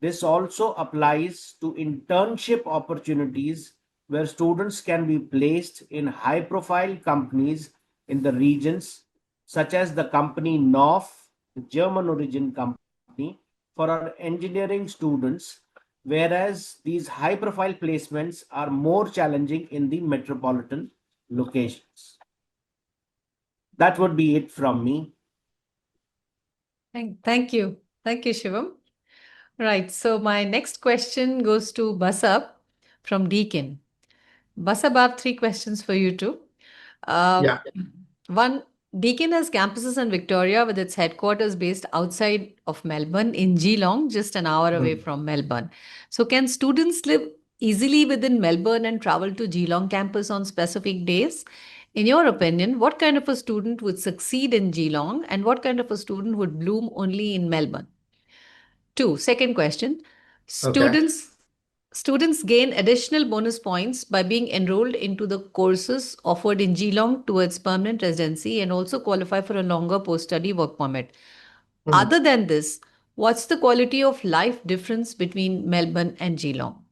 This also applies to internship opportunities where students can be placed in high-profile companies in the regions, such as the company North, the German origin company, for our engineering students, whereas these high-profile placements are more challenging in the metropolitan locations. That would be it from me. Thank you. Thank you, Shivam. Right. So my next question goes to Basab from Deakin. Basab, I have 3 questions for you too. Yeah. One, Deakin has campuses in Victoria with its headquarters based outside of Melbourne in Geelong, just an hour away from Melbourne. So can students live easily within Melbourne and travel to Geelong campus on specific days? In your opinion, what kind of a student would succeed in Geelong and what kind of a student would bloom only in Melbourne? Second question. Okay. Students gain additional bonus points by being enrolled into the courses offered in Geelong towards permanent residency and also qualify for a longer post-study work permit. Other than this, what's the quality of life difference between Melbourne and Geelong?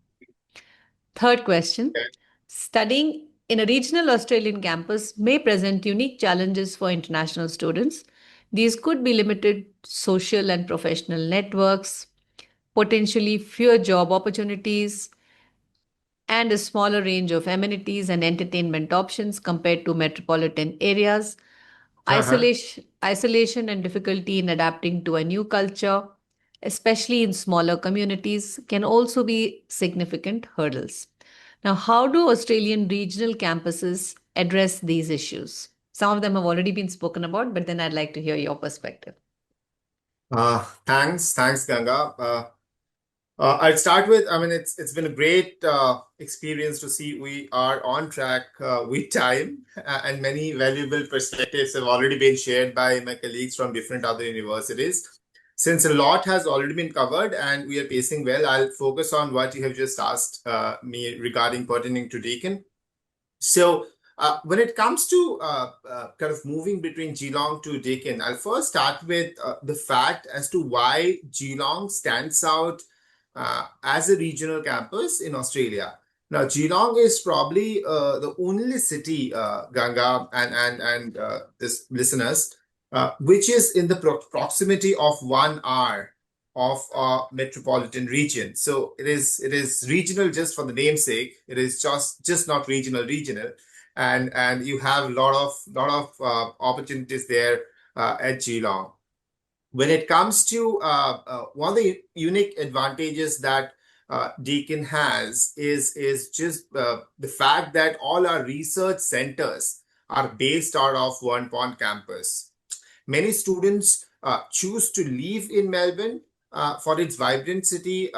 Third question. Okay. Studying in a regional Australian campus may present unique challenges for international students. These could be limited social and professional networks, potentially fewer job opportunities, and a smaller range of amenities and entertainment options compared to metropolitan areas. Isolation and difficulty in adapting to a new culture, especially in smaller communities, can also be significant hurdles. Now, how do Australian regional campuses address these issues? Some of them have already been spoken about, but then I'd like to hear your perspective. Thanks, Ganga. I'll start with, I mean, it's been a great experience to see we are on track with time, and many valuable perspectives have already been shared by my colleagues from different other universities. Since a lot has already been covered and we are pacing well, I'll focus on what you have just asked me regarding pertaining to Deakin. So when it comes to kind of moving between Geelong to Deakin, I'll first start with the fact as to why Geelong stands out as a regional campus in Australia. Now, Geelong is probably the only city, Ganga and this listeners, which is in the proximity of 1 hour of a metropolitan region. So it is regional just for the namesake. It is just not regional, and you have a lot of opportunities there at Geelong. When it comes to one of the unique advantages that Deakin has is just the fact that all our research centers are based out of One Pond campus. Many students choose to live in Melbourne for its vibrant city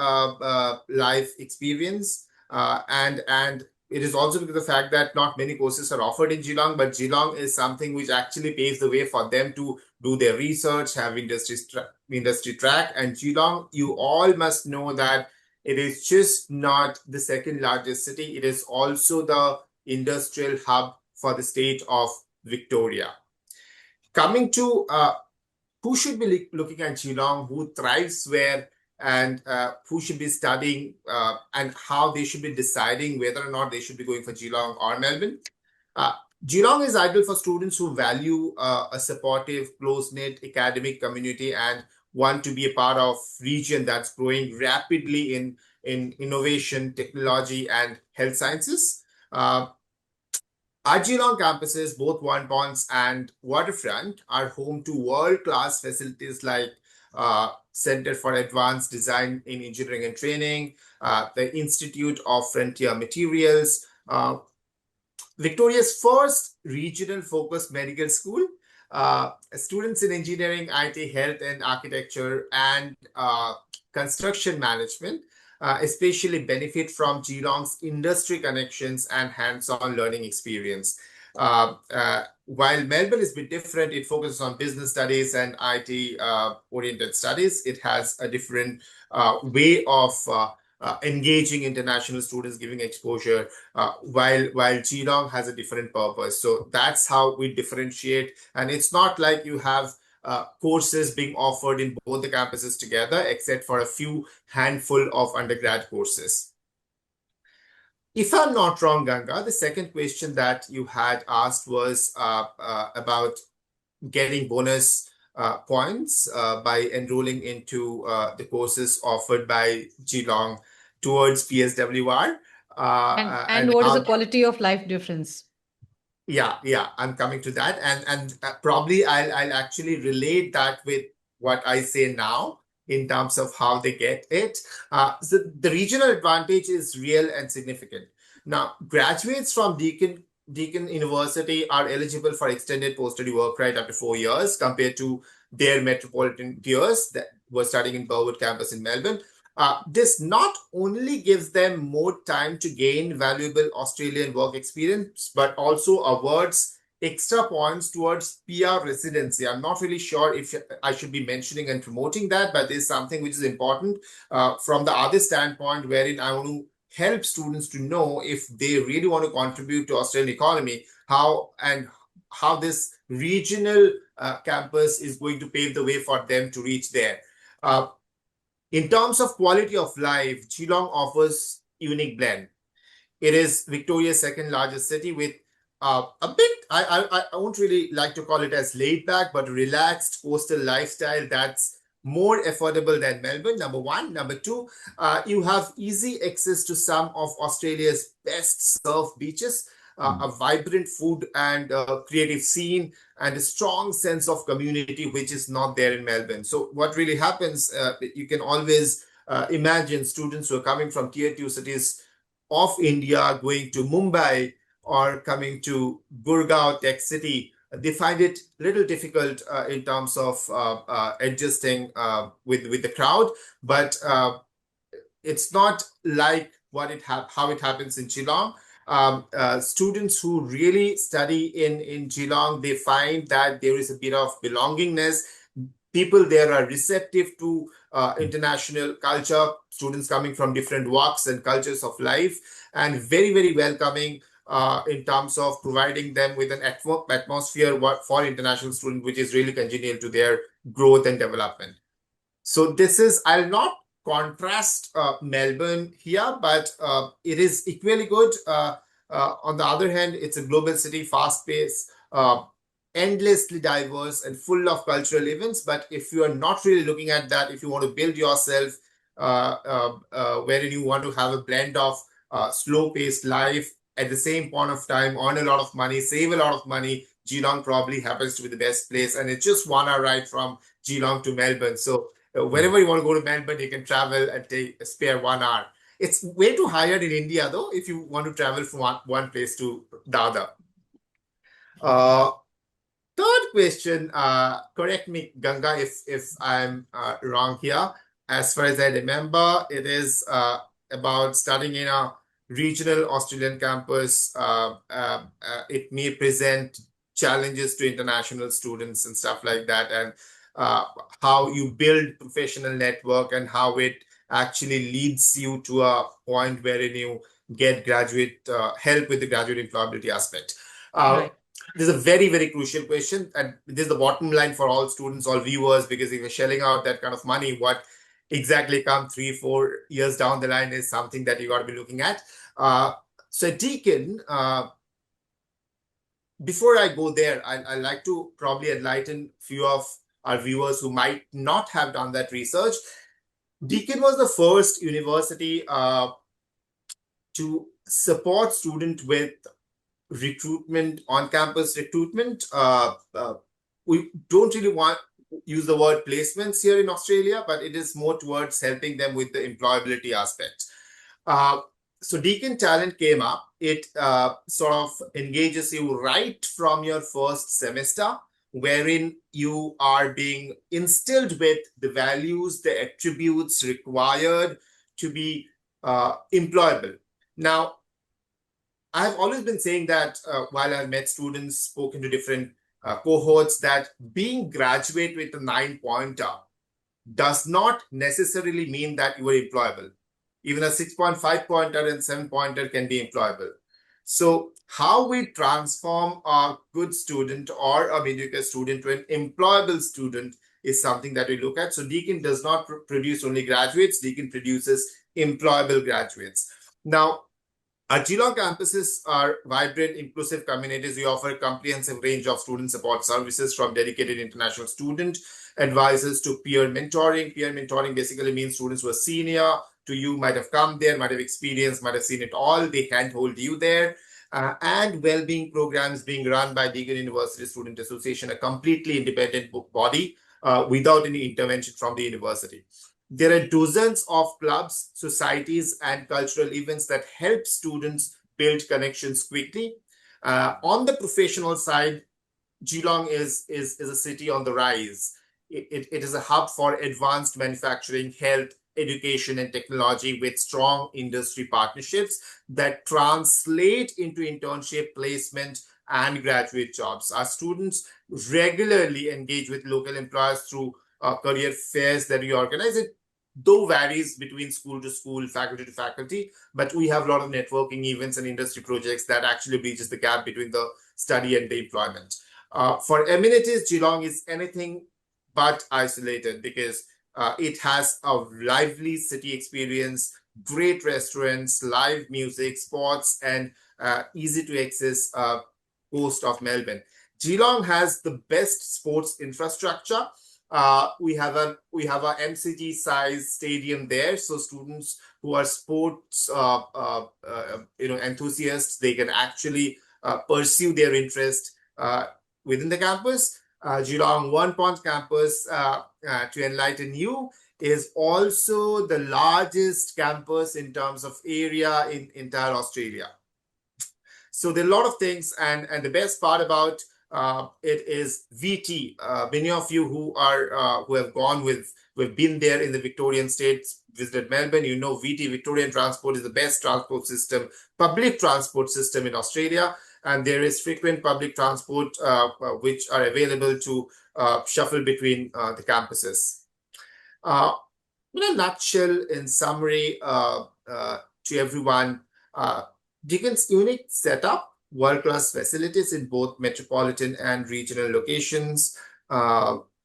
life experience, and it is also because of the fact that not many courses are offered in Geelong, but Geelong is something which actually paves the way for them to do their research, have industry track. And Geelong, you all must know that it is just not the second largest city. It is also the industrial hub for the state of Victoria. Coming to who should be looking at Geelong, who thrives where, and who should be studying and how they should be deciding whether or not they should be going for Geelong or Melbourne. Geelong is ideal for students who value a supportive, close-knit academic community and want to be a part of region that's growing rapidly in innovation, technology, and health sciences. Our Geelong campuses, both One Ponds and Waterfront, are home to world-class facilities like Center for Advanced Design in Engineering and Training, the Institute of Frontier Materials, Victoria's first regional-focused medical school. Students in engineering, IT, health and architecture, and construction management especially benefit from Geelong's industry connections and hands-on learning experience. While Melbourne is a bit different, it focuses on business studies and IT-oriented studies. It has a different way of engaging international students, giving exposure, while Geelong has a different purpose. So that's how we differentiate. And it's not like you have courses being offered in both the campuses together, except for a few handful of undergrad courses. If I'm not wrong, Ganga, the second question that you had asked was about getting bonus points by enrolling into the courses offered by Geelong towards PSWR. And what is the quality of life difference? Yeah, I'm coming to that, and probably I'll actually relate that with what I say now in terms of how they get it. So the regional advantage is real and significant. Now, graduates from Deakin University are eligible for extended post-study work right up to 4 years compared to their metropolitan peers that were studying in Burwood campus in Melbourne. This not only gives them more time to gain valuable Australian work experience, but also awards extra points towards PR residency. I'm not really sure if I should be mentioning and promoting that, but there's something which is important from the other standpoint, wherein I want to help students to know if they really want to contribute to Australian economy, how this regional campus is going to pave the way for them to reach there. In terms of quality of life, Geelong offers unique blend. It is Victoria's second largest city with a bit, I won't really like to call it as laid back, but relaxed coastal lifestyle that's more affordable than Melbourne, number one. Number two, you have easy access to some of Australia's best surf beaches, a vibrant food and creative scene, and a strong sense of community, which is not there in Melbourne. So what really happens, you can always imagine students who are coming from tier 2 cities of India going to Mumbai or coming to Gurgaon Tech City, they find it a little difficult in terms of adjusting with the crowd. But it's not like how it happens in Geelong. Students who really study in Geelong, they find that there is a bit of belongingness. People there are receptive to international culture, students coming from different walks and cultures of life, and very, very welcoming in terms of providing them with an atmosphere for international students, which is really congenial to their growth and development. So I'll not contrast Melbourne here, but it is equally good. On the other hand, it's a global city, fast-paced, endlessly diverse and full of cultural events. But if you are not really looking at that, if you want to build yourself wherein you want to have a blend of slow-paced life at the same point of time, earn a lot of money, save a lot of money, Geelong probably happens to be the best place. And it's just 1 hour ride from Geelong to Melbourne. So wherever you want to go to Melbourne, you can travel and spare 1 hour. It's way too higher in India, though, if you want to travel from one place to the other. Third question, correct me, Ganga, if I'm wrong here. As far as I remember, it is about studying in a regional Australian campus. It may present challenges to international students and stuff like that, and how you build professional network and how it actually leads you to a point wherein you get graduate help with the graduate employability aspect. Right. This is a very, very crucial question, and this is the bottom line for all students, all viewers, because if you're shelling out that kind of money, what exactly come 3-4 years down the line is something that you got to be looking at. So Deacon, before I go there, I'd like to probably enlighten a few of our viewers who might not have done that research. Deakin was the first university to support students with recruitment, on-campus recruitment. We don't really want to use the word placements here in Australia, but it is more towards helping them with the employability aspect. So Deakin Talent came up. It sort of engages you right from your first semester, wherein you are being instilled with the values, the attributes required to be employable. Now, I've always been saying that while I've met students, spoken to different cohorts, that being graduate with a 9-pointer does not necessarily mean that you are employable. Even a 6.5 pointer and 7-pointer can be employable. So how we transform a good student or a mediocre student to an employable student is something that we look at. So Deakin does not produce only graduates, Deakin produces employable graduates. Now, our Geelong campuses are vibrant, inclusive communities. We offer a comprehensive range of student support services, from dedicated international student advisors to peer mentoring. Peer mentoring basically means students who are senior to you, might have come there, might have experienced, might have seen it all. They handhold you there. And well-being programs being run by Deakin University Student Association, a completely independent body without any intervention from the university. There are dozens of clubs, societies, and cultural events that help students build connections quickly. On the professional side, Geelong is a city on the rise. It is a hub for advanced manufacturing, health, education and technology with strong industry partnerships that translate into internship placement and graduate jobs. Our students regularly engage with local employers through career fairs that we organize. It though varies between school to school, faculty to faculty, but we have a lot of networking events and industry projects that actually bridges the gap between the study and the employment. For amenities, Geelong is anything but isolated because it has a lively city experience, great restaurants, live music, sports, and easy to access coast of Melbourne. Geelong has the best sports infrastructure. We have a MCG size stadium there, so students who are sports enthusiasts, they can actually pursue their interest within the campus. Geelong One Pond campus, to enlighten you, is also the largest campus in terms of area in entire Australia. So there are a lot of things, and the best part about it is VT. Many of you who have been there in the Victorian states, visited Melbourne, you know VT, Victorian Transport, is the best transport system, public transport system in Australia. And there is frequent public transport which are available to shuffle between the campuses. In a nutshell, in summary, to everyone, Deacon's unique setup, world-class facilities in both metropolitan and regional locations,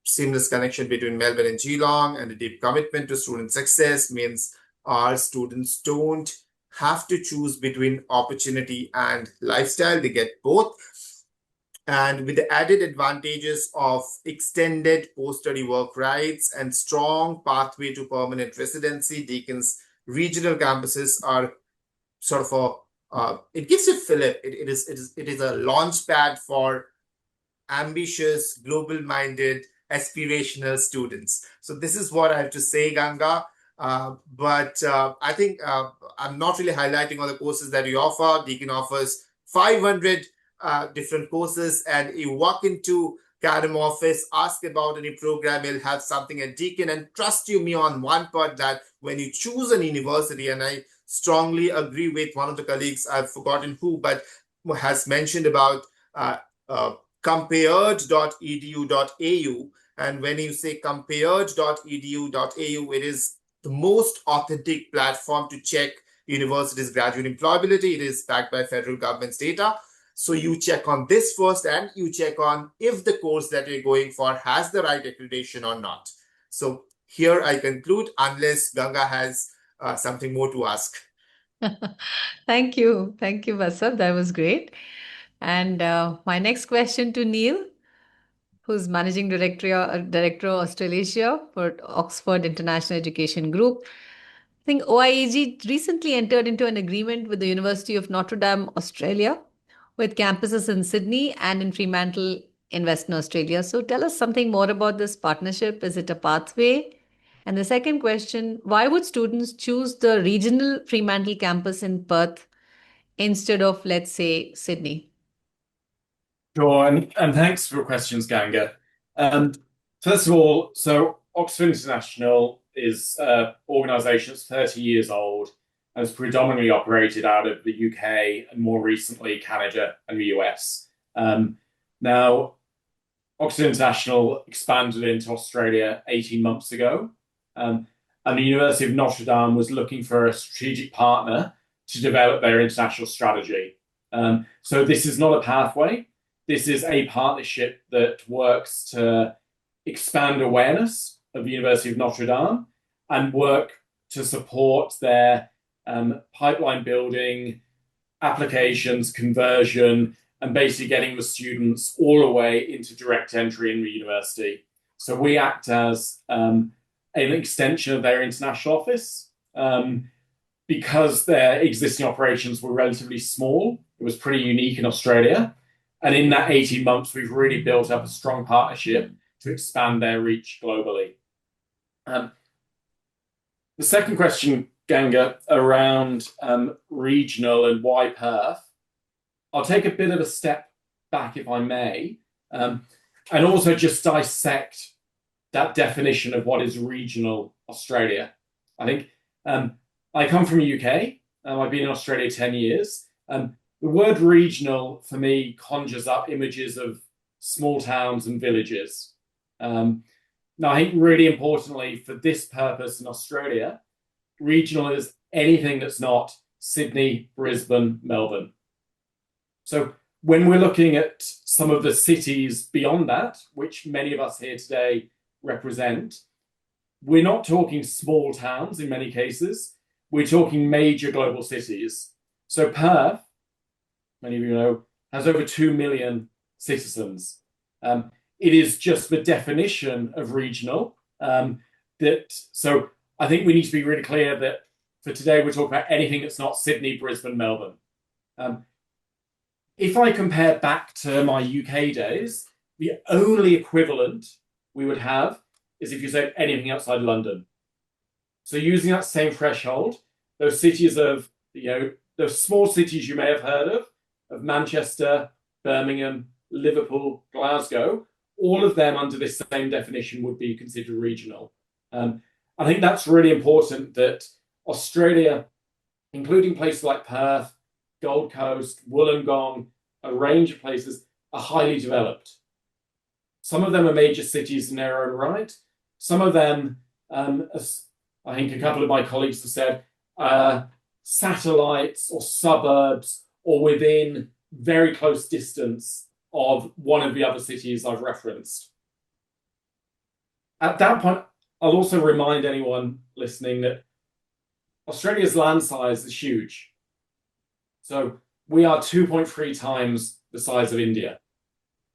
seamless connection between Melbourne and Geelong, and a deep commitment to student success means our students don't have to choose between opportunity and lifestyle. They get both. And with the added advantages of extended post-study work rights and strong pathway to permanent residency, Deacon's regional campuses are sort of it gives you fillip. It is a launch pad for ambitious, global-minded, aspirational students. So this is what I have to say, Ganga. But I think I'm not really highlighting all the courses that we offer. Deakin offers 500 different courses, and you walk into Canam office, ask about any program, you'll have something at Deakin. And trust me on one part, that when you choose an university, and I strongly agree with one of the colleagues, I've forgotten who, but has mentioned about compared.edu.au. And when you say compared.edu.au, it is the most authentic platform to check universities' graduate employability. It is backed by federal government's data. So you check on this first, and you check on if the course that you're going for has the right accreditation or not. So here I conclude, unless Ganga has something more to ask. Thank you. Thank you, Vasant. That was great. And my next question to Neil, who's Managing Director Australasia for Oxford International Education Group. I think OIEG recently entered into an agreement with the University of Notre Dame, Australia, with campuses in Sydney and in Fremantle in Western Australia. So tell us something more about this partnership. Is it a pathway? And the second question, why would students choose the regional Fremantle campus in Perth instead of, let's say, Sydney? Sure, and thanks for your questions, Ganga. First of all, so Oxford International is an organisation that's 30 years old and has predominantly operated out of the UK and more recently Canada and the US. Now, Oxford International expanded into Australia 18 months ago, and the University of Notre Dame was looking for a strategic partner to develop their international strategy. So this is not a pathway. This is a partnership that works to expand awareness of the University of Notre Dame and work to support their pipeline building, applications, conversion, and basically getting the students all the way into direct entry in the university. So we act as an extension of their international office. Because their existing operations were relatively small, it was pretty unique in Australia. And in that 18 months, we've really built up a strong partnership to expand their reach globally. The second question, Ganga, around regional and why Perth. I'll take a bit of a step back, if I may, and also just dissect that definition of what is regional Australia. I think I come from the UK. I've been in Australia 10 years. The word regional for me conjures up images of small towns and villages. Now, I think really importantly for this purpose in Australia, regional is anything that's not Sydney, Brisbane, Melbourne. So when we're looking at some of the cities beyond that, which many of us here today represent, we're not talking small towns in many cases. We're talking major global cities. So Perth, many of you know, has over 2 million citizens. It is just the definition of regional. So I think we need to be really clear that for today, we're talking about anything that's not Sydney, Brisbane, Melbourne. If I compare back to my UK days, the only equivalent we would have is if you said anything outside London. So using that same threshold, those cities of, those small cities you may have heard of Manchester, Birmingham, Liverpool, Glasgow, all of them under this same definition would be considered regional. I think that's really important that Australia, including places like Perth, Gold Coast, Wollongong, a range of places, are highly developed. Some of them are major cities in their own right. Some of them, as I think a couple of my colleagues have said, satellites or suburbs or within very close distance of one of the other cities I've referenced. At that point, I'll also remind anyone listening that Australia's land size is huge. So we are 2.3 times the size of India.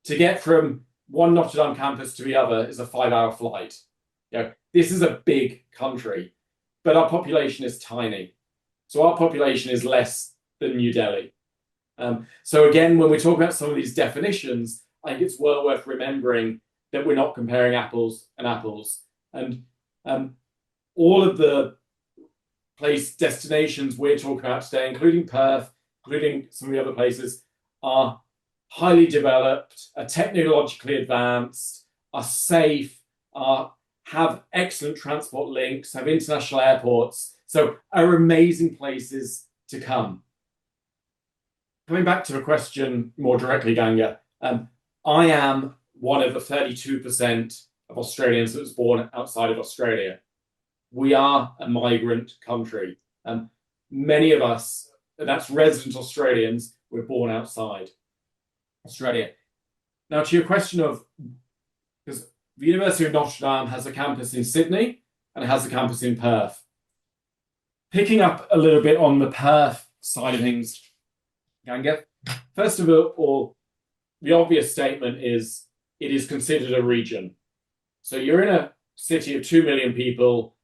To get from one Notre Dame campus to the other is a 5-hour flight. This is a big country, but our population is tiny. So our population is less than New Delhi. So again, when we talk about some of these definitions, I think it's well worth remembering that we're not comparing apples and apples. And all of the destinations we're talking about today, including Perth, including some of the other places, are highly developed, are technologically advanced, are safe, have excellent transport links, have international airports, so are amazing places to come. Coming back to the question more directly, Ganga, I am one of the 32% of Australians that was born outside of Australia. We are a migrant country. Many of us, that's resident Australians, were born outside Australia. Now, to your question of, because the University of Notre Dame has a campus in Sydney and it has a campus in Perth. Picking up a little bit on the Perth side of things, Ganga, first of all, the obvious statement is it is considered a region. So you're in a city of 2 million people,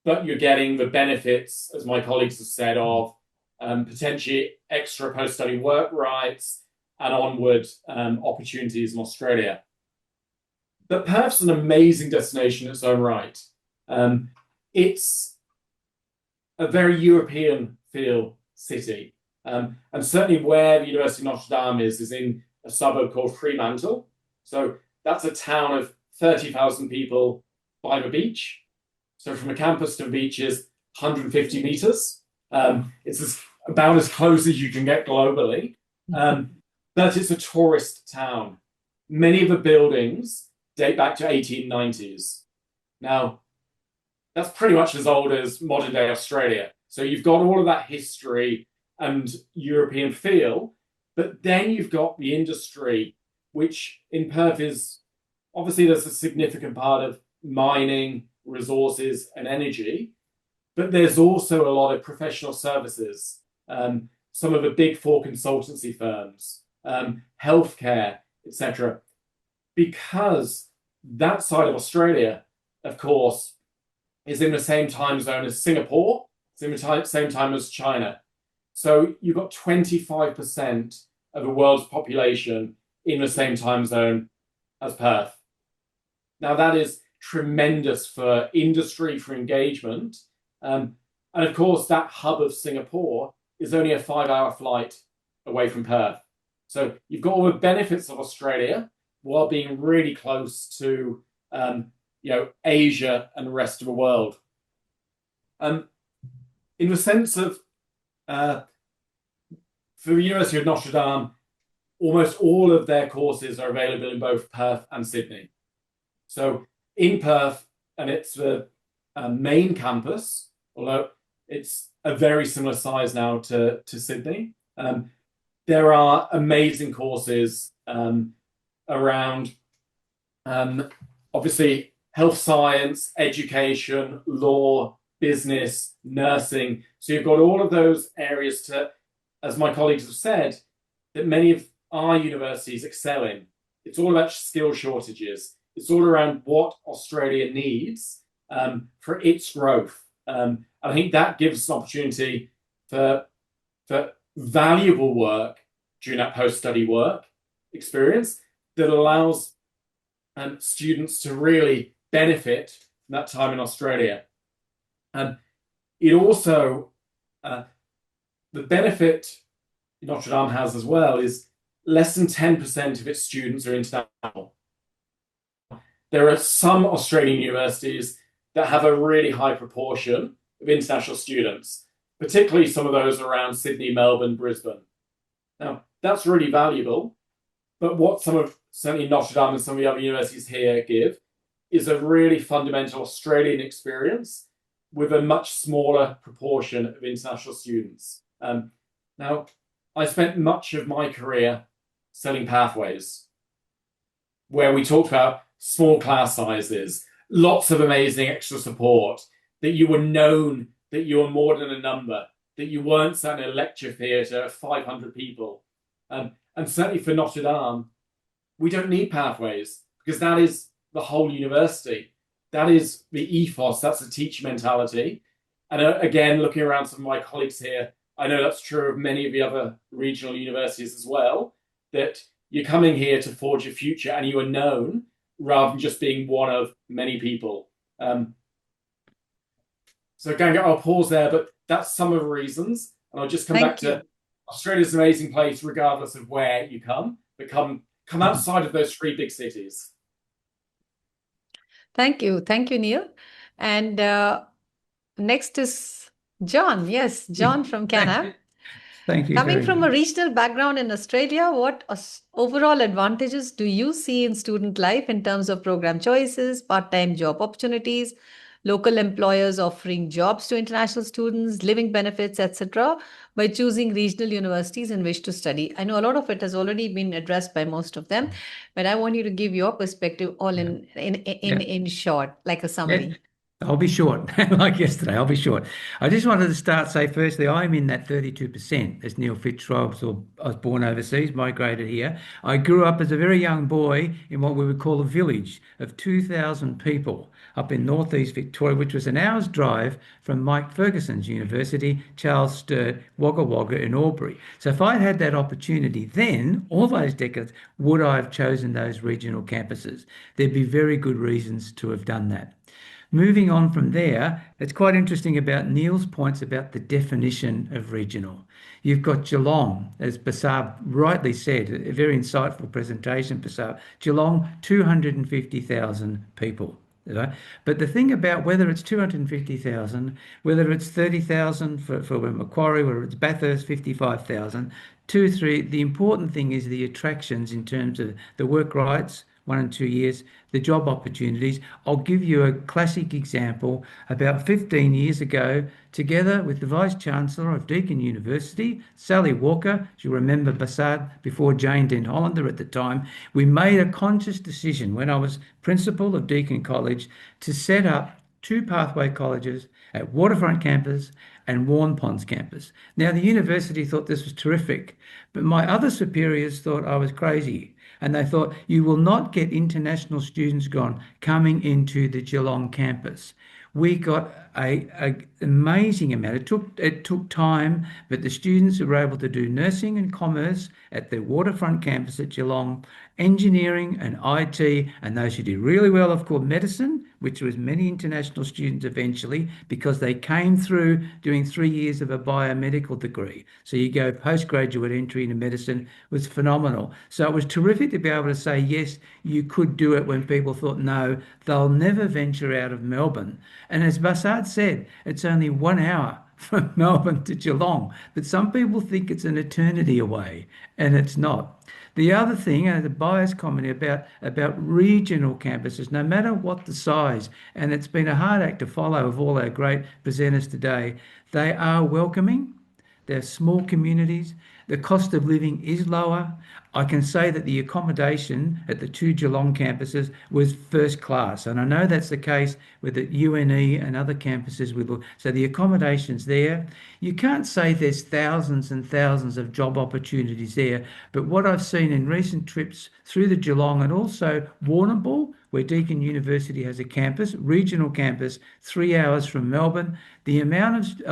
but you're getting the benefits, as my colleagues have said, of potentially extra post-study work rights and onward opportunities in Australia. But Perth's an amazing destination in its own right. It's a very European feel city. And certainly where the University of Notre Dame is in a suburb called Fremantle. So that's a town of 30,000 people by the beach. So from a campus to the beach is 150 meters. It's about as close as you can get globally. But it's a tourist town. Many of the buildings date back to 1890s. Now, that's pretty much as old as modern day Australia. So you've got all of that history and European feel, but then you've got the industry, which in Perth is, obviously there's a significant part of mining, resources and energy, but there's also a lot of professional services, some of the big four consultancy firms, healthcare, etc. Because that side of Australia, of course, is in the same time zone as Singapore, it's in the same time as China. So you've got 25% of the world's population in the same time zone as Perth. Now that is tremendous for industry, for engagement. And of course, that hub of Singapore is only a 5-hour flight away from Perth. So you've got all the benefits of Australia while being really close to Asia and the rest of the world. In the sense of, for the University of Notre Dame, almost all of their courses are available in both Perth and Sydney. So in Perth, and it's the main campus, although it's a very similar size now to Sydney. There are amazing courses around, obviously, health science, education, law, business, nursing. So you've got all of those areas to, as my colleagues have said, that many of our universities excel in. It's all about skill shortages. It's all around what Australia needs for its growth. I think that gives an opportunity for valuable work during that post-study work experience that allows students to really benefit from that time in Australia. It also, the benefit Notre Dame has as well is less than 10% of its students are international. There are some Australian universities that have a really high proportion of international students, particularly some of those around Sydney, Melbourne, Brisbane. Now, that's really valuable, but what certainly Notre Dame and some of the other universities here give is a really fundamental Australian experience with a much smaller proportion of international students. Now, I spent much of my career selling pathways, where we talked about small class sizes, lots of amazing extra support, that you were known that you were more than a number, that you weren't sat in a lecture theatre of 500 people. And certainly for Notre Dame, we don't need pathways because that is the whole university. That is the ethos, that's the teacher mentality. And again, looking around some of my colleagues here, I know that's true of many of the other regional universities as well, that you're coming here to forge a future and you are known rather than just being one of many people. So Ganga, I'll pause there, but that's some of the reasons. And I'll just come back to Australia's an amazing place regardless of where you come, but come outside of those three big cities. Thank you, Neil. And next is John. Yes, John from Canam. Thank you. Coming from a regional background in Australia, what overall advantages do you see in student life in terms of program choices, part-time job opportunities, local employers offering jobs to international students, living benefits, etc., by choosing regional universities in which to study? I know a lot of it has already been addressed by most of them, but I want you to give your perspective all in short, like a summary. Yeah. I'll be short, like yesterday. I'll be short. I just wanted to say firstly, I'm in that 32%, as Neil Fitzroy. I was born overseas, migrated here. I grew up as a very young boy in what we would call a village of 2,000 people up in northeast Victoria, which was an hour's drive from Mike Ferguson's university, Charles Sturt, Wagga Wagga in Albury. So if I'd had that opportunity then, all those decades, would I have chosen those regional campuses? There'd be very good reasons to have done that. Moving on from there, it's quite interesting about Neil's points about the definition of regional. You've got Geelong, as Basab rightly said, a very insightful presentation, Basab. Geelong, 250,000 people. But the thing about whether it's 250,000, whether it's 30,000 for Macquarie, whether it's Bathurst, 55,000, 2, 3, the important thing is the attractions in terms of the work rights, 1 and 2 years, the job opportunities. I'll give you a classic example. About 15 years ago, together with the Vice-Chancellor of Deakin University, Sally Walker, you remember Bassad before Jane Den Hollander at the time, we made a conscious decision when I was principal of Deakin College to set up 2 pathway colleges at Waterfront Campus and Warn Ponds Campus. Now, the university thought this was terrific, but my other superiors thought I was crazy. And they thought, you will not get international students coming into the Geelong campus. We got an amazing amount. It took time, but the students who were able to do nursing and commerce at the Waterfront campus at Geelong engineering and IT, and those who did really well have called medicine, which was many international students eventually, because they came through doing 3 years of a biomedical degree. So you go postgraduate entry into medicine was phenomenal. So it was terrific to be able to say, yes, you could do it when people thought, no, they'll never venture out of Melbourne. And as Basad said, it's only 1 hour from Melbourne to Geelong, but some people think it's an eternity away, and it's not. The other thing, the bias comment about regional campuses, no matter what the size, and it's been a hard act to follow of all our great presenters today, they are welcoming. They're small communities. The cost of living is lower. I can say that the accommodation at the two Geelong campuses was first class. And I know that's the case with the UNE and other campuses. So the accommodation's there. You can't say there's thousands and thousands of job opportunities there. But what I've seen in recent trips through the Geelong and also Warrnambool, where Deakin University has a campus, regional campus, 3 hours from Melbourne, the amount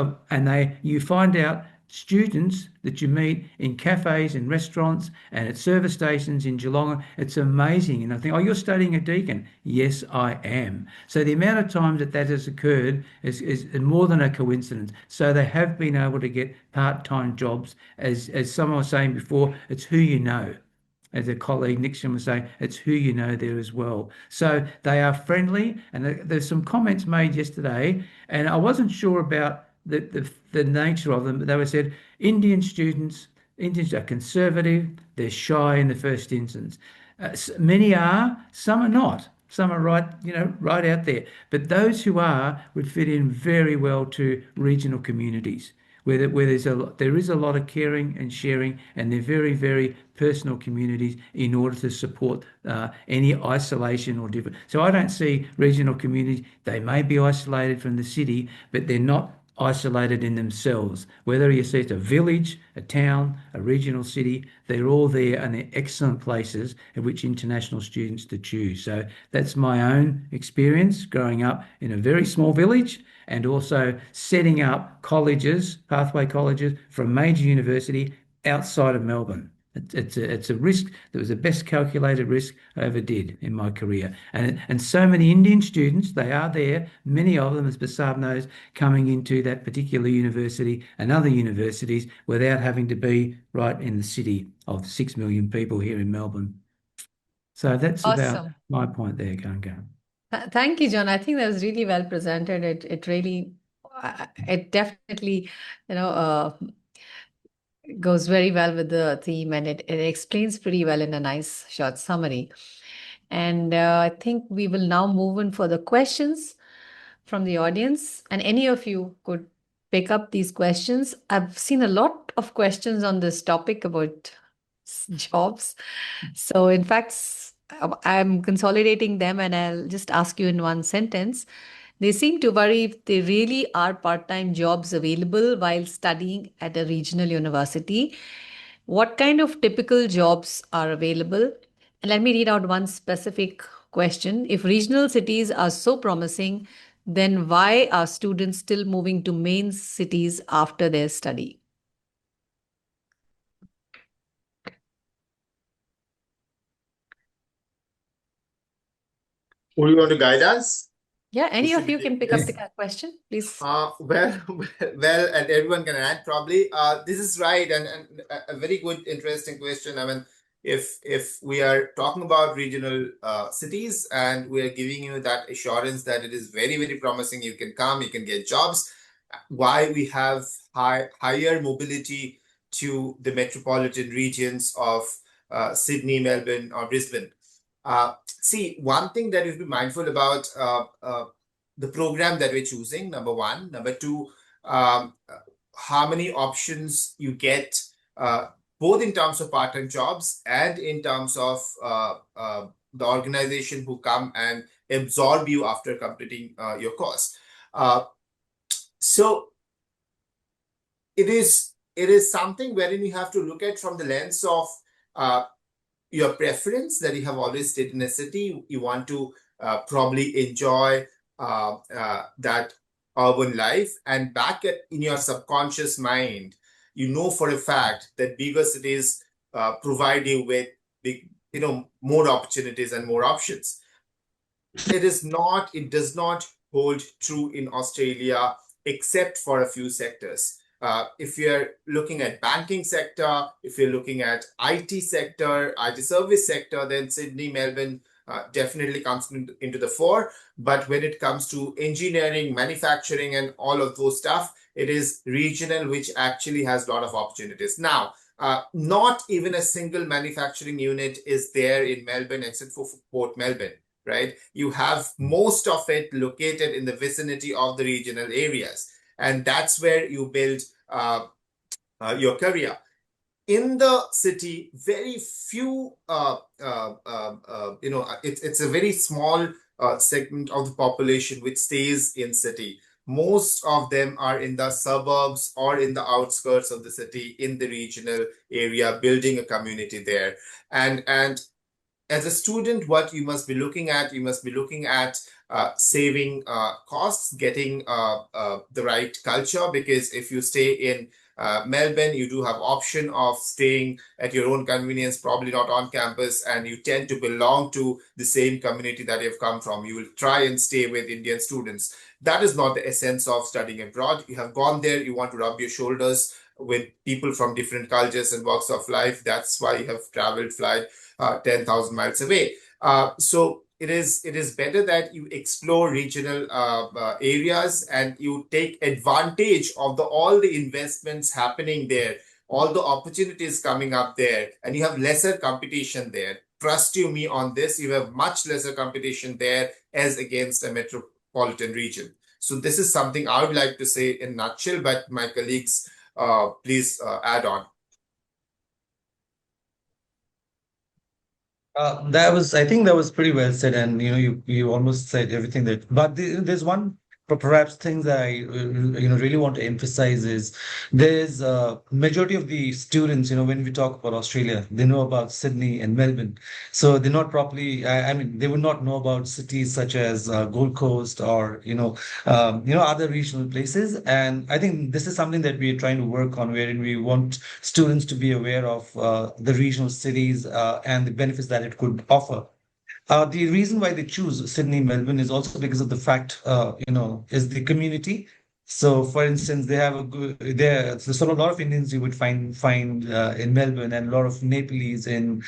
you find out students that you meet in cafes and restaurants and at service stations in Geelong, it's amazing. And I think, oh, you're studying at Deakin. Yes, I am. So the amount of times that has occurred is more than a coincidence. So they have been able to get part-time jobs. As someone was saying before, it's who you know. As a colleague Nixon was saying, it's who you know there as well. So they are friendly, and there's some comments made yesterday, and I wasn't sure about the nature of them, but they were said Indians are conservative, they're shy in the first instance. Many are, some are not. Some are right out there. But those who are would fit in very well to regional communities where there is a lot of caring and sharing, and they're very, very personal communities in order to support any isolation or different. So I don't see regional communities. They may be isolated from the city, but they're not isolated in themselves. Whether you see it's a village, a town, a regional city, they're all there, and they're excellent places at which international students to choose. So that's my own experience growing up in a very small village, and also setting up colleges, pathway colleges for a major university outside of Melbourne. It's a risk that was the best calculated risk I ever did in my career. And so many Indian students, they are there, many of them, as Basab knows, coming into that particular university and other universities without having to be right in the city of 6 million people here in Melbourne. So that's about my point there, Ganga. Thank you, John. I think that was really well presented. It definitely, goes very well with the theme, and it explains pretty well in a nice short summary. And I think we will now move in for the questions from the audience, and any of you could pick up these questions. I've seen a lot of questions on this topic about jobs. So in fact, I'm consolidating them, and I'll just ask you in one sentence. They seem to worry if there really are part-time jobs available while studying at a regional university. What kind of typical jobs are available? And let me read out one specific question. If regional cities are so promising, then why are students still moving to main cities after their study? Who you want to guide us? Yeah, any of you can pick up the question, please. Well, and everyone can add probably. This is right, and a very good, interesting question. I mean, if we are talking about regional cities, and we are giving you that assurance that it is very, very promising, you can come, you can get jobs. Why we have higher mobility to the metropolitan regions of Sydney, Melbourne, or Brisbane. See, one thing that you have to be mindful about the program that we're choosing, number one. Number two, how many options you get, both in terms of part-time jobs and in terms of the organization who come and absorb you after completing your course. So it is something wherein you have to look at from the lens of your preference that you have always stayed in a city. You want to probably enjoy that urban life, and in your subconscious mind, you know for a fact that bigger cities provide you with more opportunities and more options. It does not hold true in Australia, except for a few sectors. If you're looking at banking sector, if you're looking at IT sector, IT service sector, then Sydney, Melbourne definitely comes into the fore. But when it comes to engineering, manufacturing, and all of those stuff, it is regional, which actually has a lot of opportunities. Now, not even a single manufacturing unit is there in Melbourne except for Port Melbourne, right? You have most of it located in the vicinity of the regional areas, and that's where you build your career. In the city, very few, it's a very small segment of the population which stays in city. Most of them are in the suburbs or in the outskirts of the city, in the regional area, building a community there. And as a student, what you must be looking at, saving costs, getting the right culture, because if you stay in Melbourne, you do have option of staying at your own convenience, probably not on campus, and you tend to belong to the same community that you've come from. You will try and stay with Indian students. That is not the essence of studying abroad. You have gone there, you want to rub your shoulders with people from different cultures and walks of life. That's why you have traveled, fly 10,000 miles away. So it is better that you explore regional areas and you take advantage of all the investments happening there, all the opportunities coming up there, and you have lesser competition there. Trust you me on this, you have much lesser competition there as against a metropolitan region. So this is something I would like to say in a nutshell, but my colleagues, please add on. I think that was pretty well said, and you almost said everything but there's one perhaps thing that I really want to emphasize is there's majority of the students, when we talk about Australia, they know about Sydney and Melbourne, so they're not properly. I mean, they would not know about cities such as Gold Coast or other regional places, and I think this is something that we are trying to work on, wherein we want students to be aware of the regional cities and the benefits that it could offer. The reason why they choose Sydney, Melbourne is also because of the fact, is the community. So, for instance, they have there's a lot of Indians you would find in Melbourne, and a lot of Nepalese in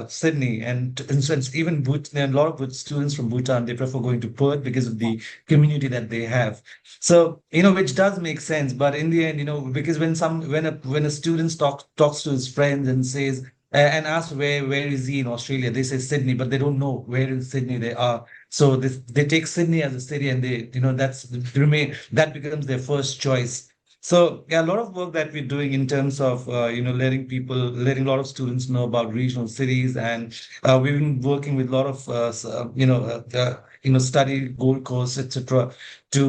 Sydney, and so it's even and a lot of students from Bhutan, they prefer going to Perth because of the community that they have. So, which does make sense, but in the end, because when a student talks to his friends and says and ask where is he in Australia, they say Sydney, but they don't know where in Sydney they are. So they take Sydney as a city, and that becomes their first choice. So yeah, a lot of work that we're doing in terms of letting a lot of students know about regional cities, and we've been working with a lot of study Gold Coast, etc., to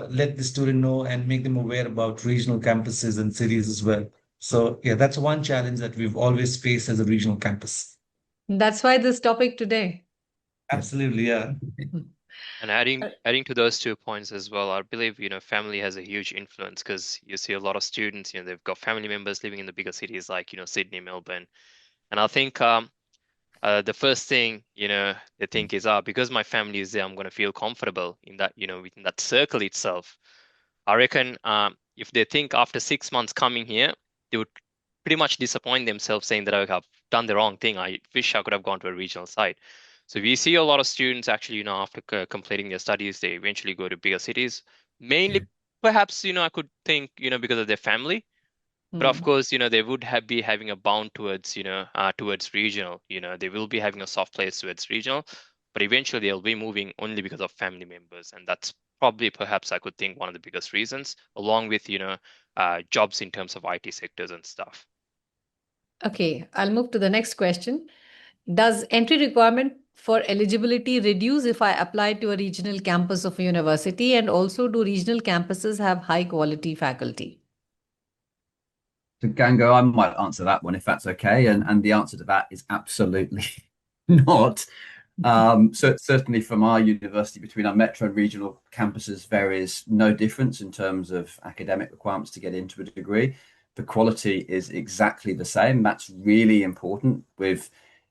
let the student know and make them aware about regional campuses and cities as well. So yeah, that's one challenge that we've always faced as a regional campus. That's why this topic today. Absolutely, yeah. And adding to those 2 points as well, I believe, family has a huge influence, because you see a lot of students, they've got family members living in the bigger cities like, Sydney, Melbourne. And I think the first thing, they think is, because my family is there, I'm going to feel comfortable in that, within that circle itself. I reckon if they think after 6 months coming here, they would pretty much disappoint themselves, saying that, I've done the wrong thing. I wish I could have gone to a regional site. So we see a lot of students actually, after completing their studies, they eventually go to bigger cities. Mainly, perhaps, I could think, because of their family. But of course, they would be having a bound towards, towards regional. They will be having a soft place towards regional, but eventually they'll be moving only because of family members, and that's probably, perhaps, I could think, one of the biggest reasons, along with jobs in terms of IT sectors and stuff. Okay, I'll move to the next question. Does entry requirement for eligibility reduce if I apply to a regional campus of a university? And also, do regional campuses have high quality faculty? So Gango, I might answer that one if that's okay. And the answer to that is absolutely not. So certainly from our university, between our metro and regional campuses, there is no difference in terms of academic requirements to get into a degree. the quality is exactly the same. That's really important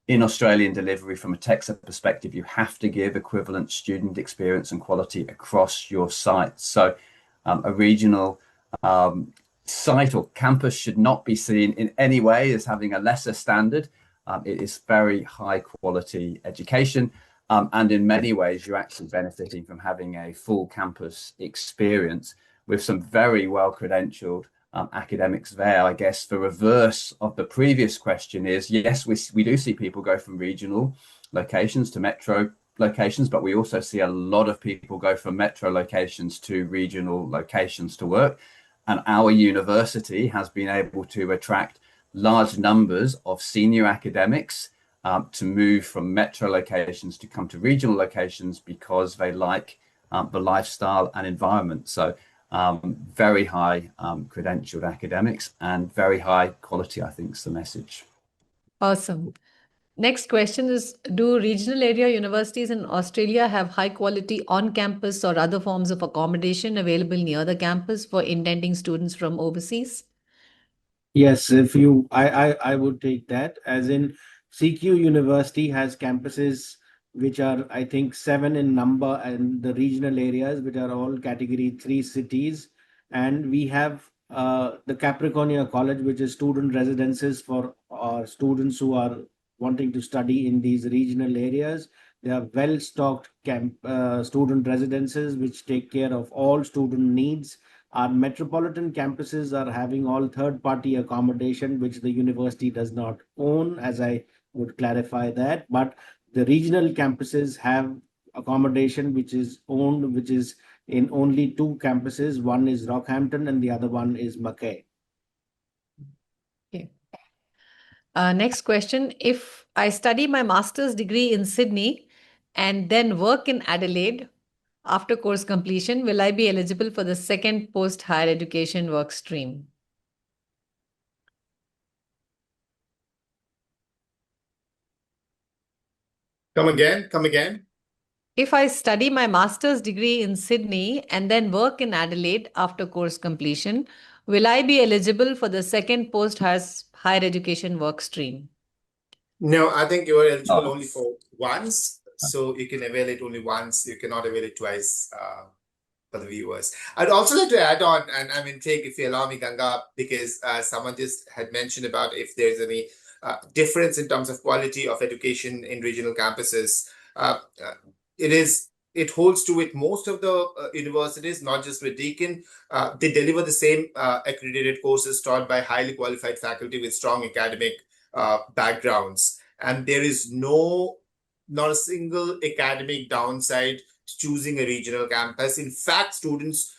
in Australian delivery from a TEXA perspective. You have to give equivalent student experience and quality across your sites. So a regional site or campus should not be seen in any way as having a lesser standard. It is very high quality education. And in many ways, you're actually benefiting from having a full campus experience with some very well credentialed academics there. I guess the reverse of the previous question is, yes, we do see people go from regional locations to metro locations, but we also see a lot of people go from metro locations to regional locations to work. And our university has been able to attract large numbers of senior academics to move from metro locations to come to regional locations because they like the lifestyle and environment. So very high credentialed academics and very high quality, I think, is the message. Awesome. Next question is, do regional area universities in Australia have high quality on-campus or other forms of accommodation available near the campus for intending students from overseas? Yes, I would take that. As in, CQ University has campuses which are, I think, 7 in number, and the regional areas, which are all category 3 cities. And we have the Capricornia College, which is student residences for students who are wanting to study in these regional areas. They are well-stocked student residences, which take care of all student needs. Our metropolitan campuses are having all third-party accommodation, which the university does not own, as I would clarify that. But the regional campuses have accommodation which is owned, which is in only 2 campuses. One is Rockhampton and the other one is Mackay. Okay. Next question. If I study my master's degree in Sydney and then work in Adelaide after course completion, will I be eligible for the second post-higher education work stream? Come again. If I study my master's degree in Sydney and then work in Adelaide after course completion, will I be eligible for the second post-higher education work stream? No, I think you are eligible Oh. only for once, so you can avail it only once. You cannot avail it twice. For the viewers, I'd also like to add on, and I'm intrigued if you allow me, Ganga, because someone just had mentioned about if there's any difference in terms of quality of education in regional campuses. It holds true with most of the universities, not just with Deakin. They deliver the same accredited courses taught by highly qualified faculty with strong academic backgrounds, and there is not a single academic downside to choosing a regional campus. In fact, students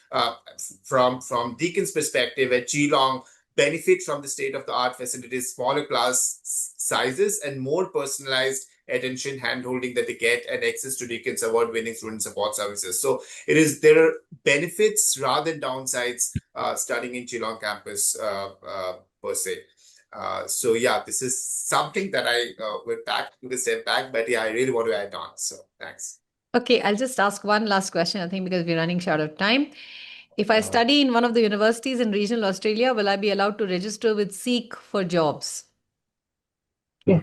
from Deakin's perspective at Geelong benefit from the state-of-the-art facilities, smaller class sizes, and more personalized attention hand-holding that they get, and access to Deakin's award-winning student support services. So there are benefits rather than downsides studying in Geelong campus per se. So yeah, this is something that I would back to the step back, but yeah, I really want to add on. So thanks. Okay, I'll just ask one last question, I think, because we're running short of time. If I study in one of the universities in regional Australia, will I be allowed to register with SEEK for jobs? Yeah.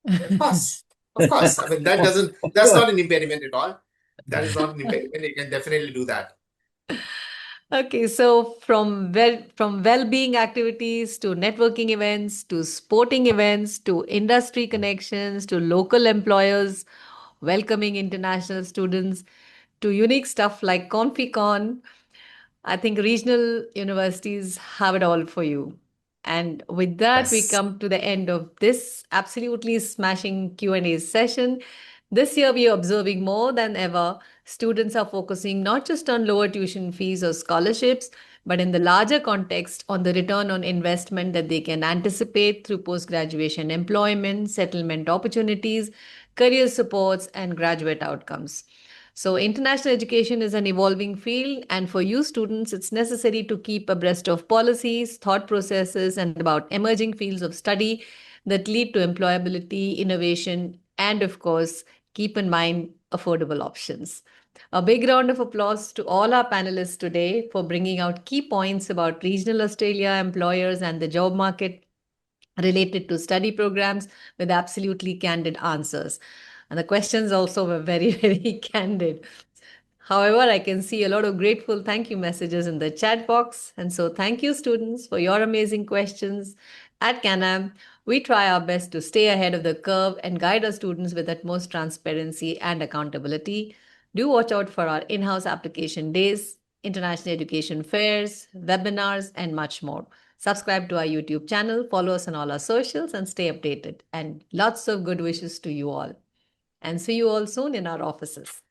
Of course. I mean, that's not an impediment at all. That is not an impediment. You can definitely do that. Okay, so from well-being activities to networking events to sporting events to industry connections to local employers welcoming international students to unique stuff like ConfiCon, I think regional universities have it all for you. And with that, we Yes. come to the end of this absolutely smashing Q&A session. This year, we are observing more than ever, students are focusing not just on lower tuition fees or scholarships, but in the larger context on the return on investment that they can anticipate through post-graduation employment, settlement opportunities, career supports, and graduate outcomes. So international education is an evolving field, and for you students, it's necessary to keep abreast of policies, thought processes, and about emerging fields of study that lead to employability, innovation, and of course, Keep in mind affordable options. A big round of applause to all our panelists today for bringing out key points about regional Australia employers and the job market related to study programs with absolutely candid answers. And the questions also were very, very candid. However, I can see a lot of grateful thank you messages in the chat box. And so thank you, students, for your amazing questions. At Canam, we try our best to stay ahead of the curve and guide our students with utmost transparency and accountability. Do watch out for our in-house application days, international education fairs, webinars, and much more. Subscribe to our YouTube channel, follow us on all our socials, and stay updated. And lots of good wishes to you all. And see you all soon in our offices.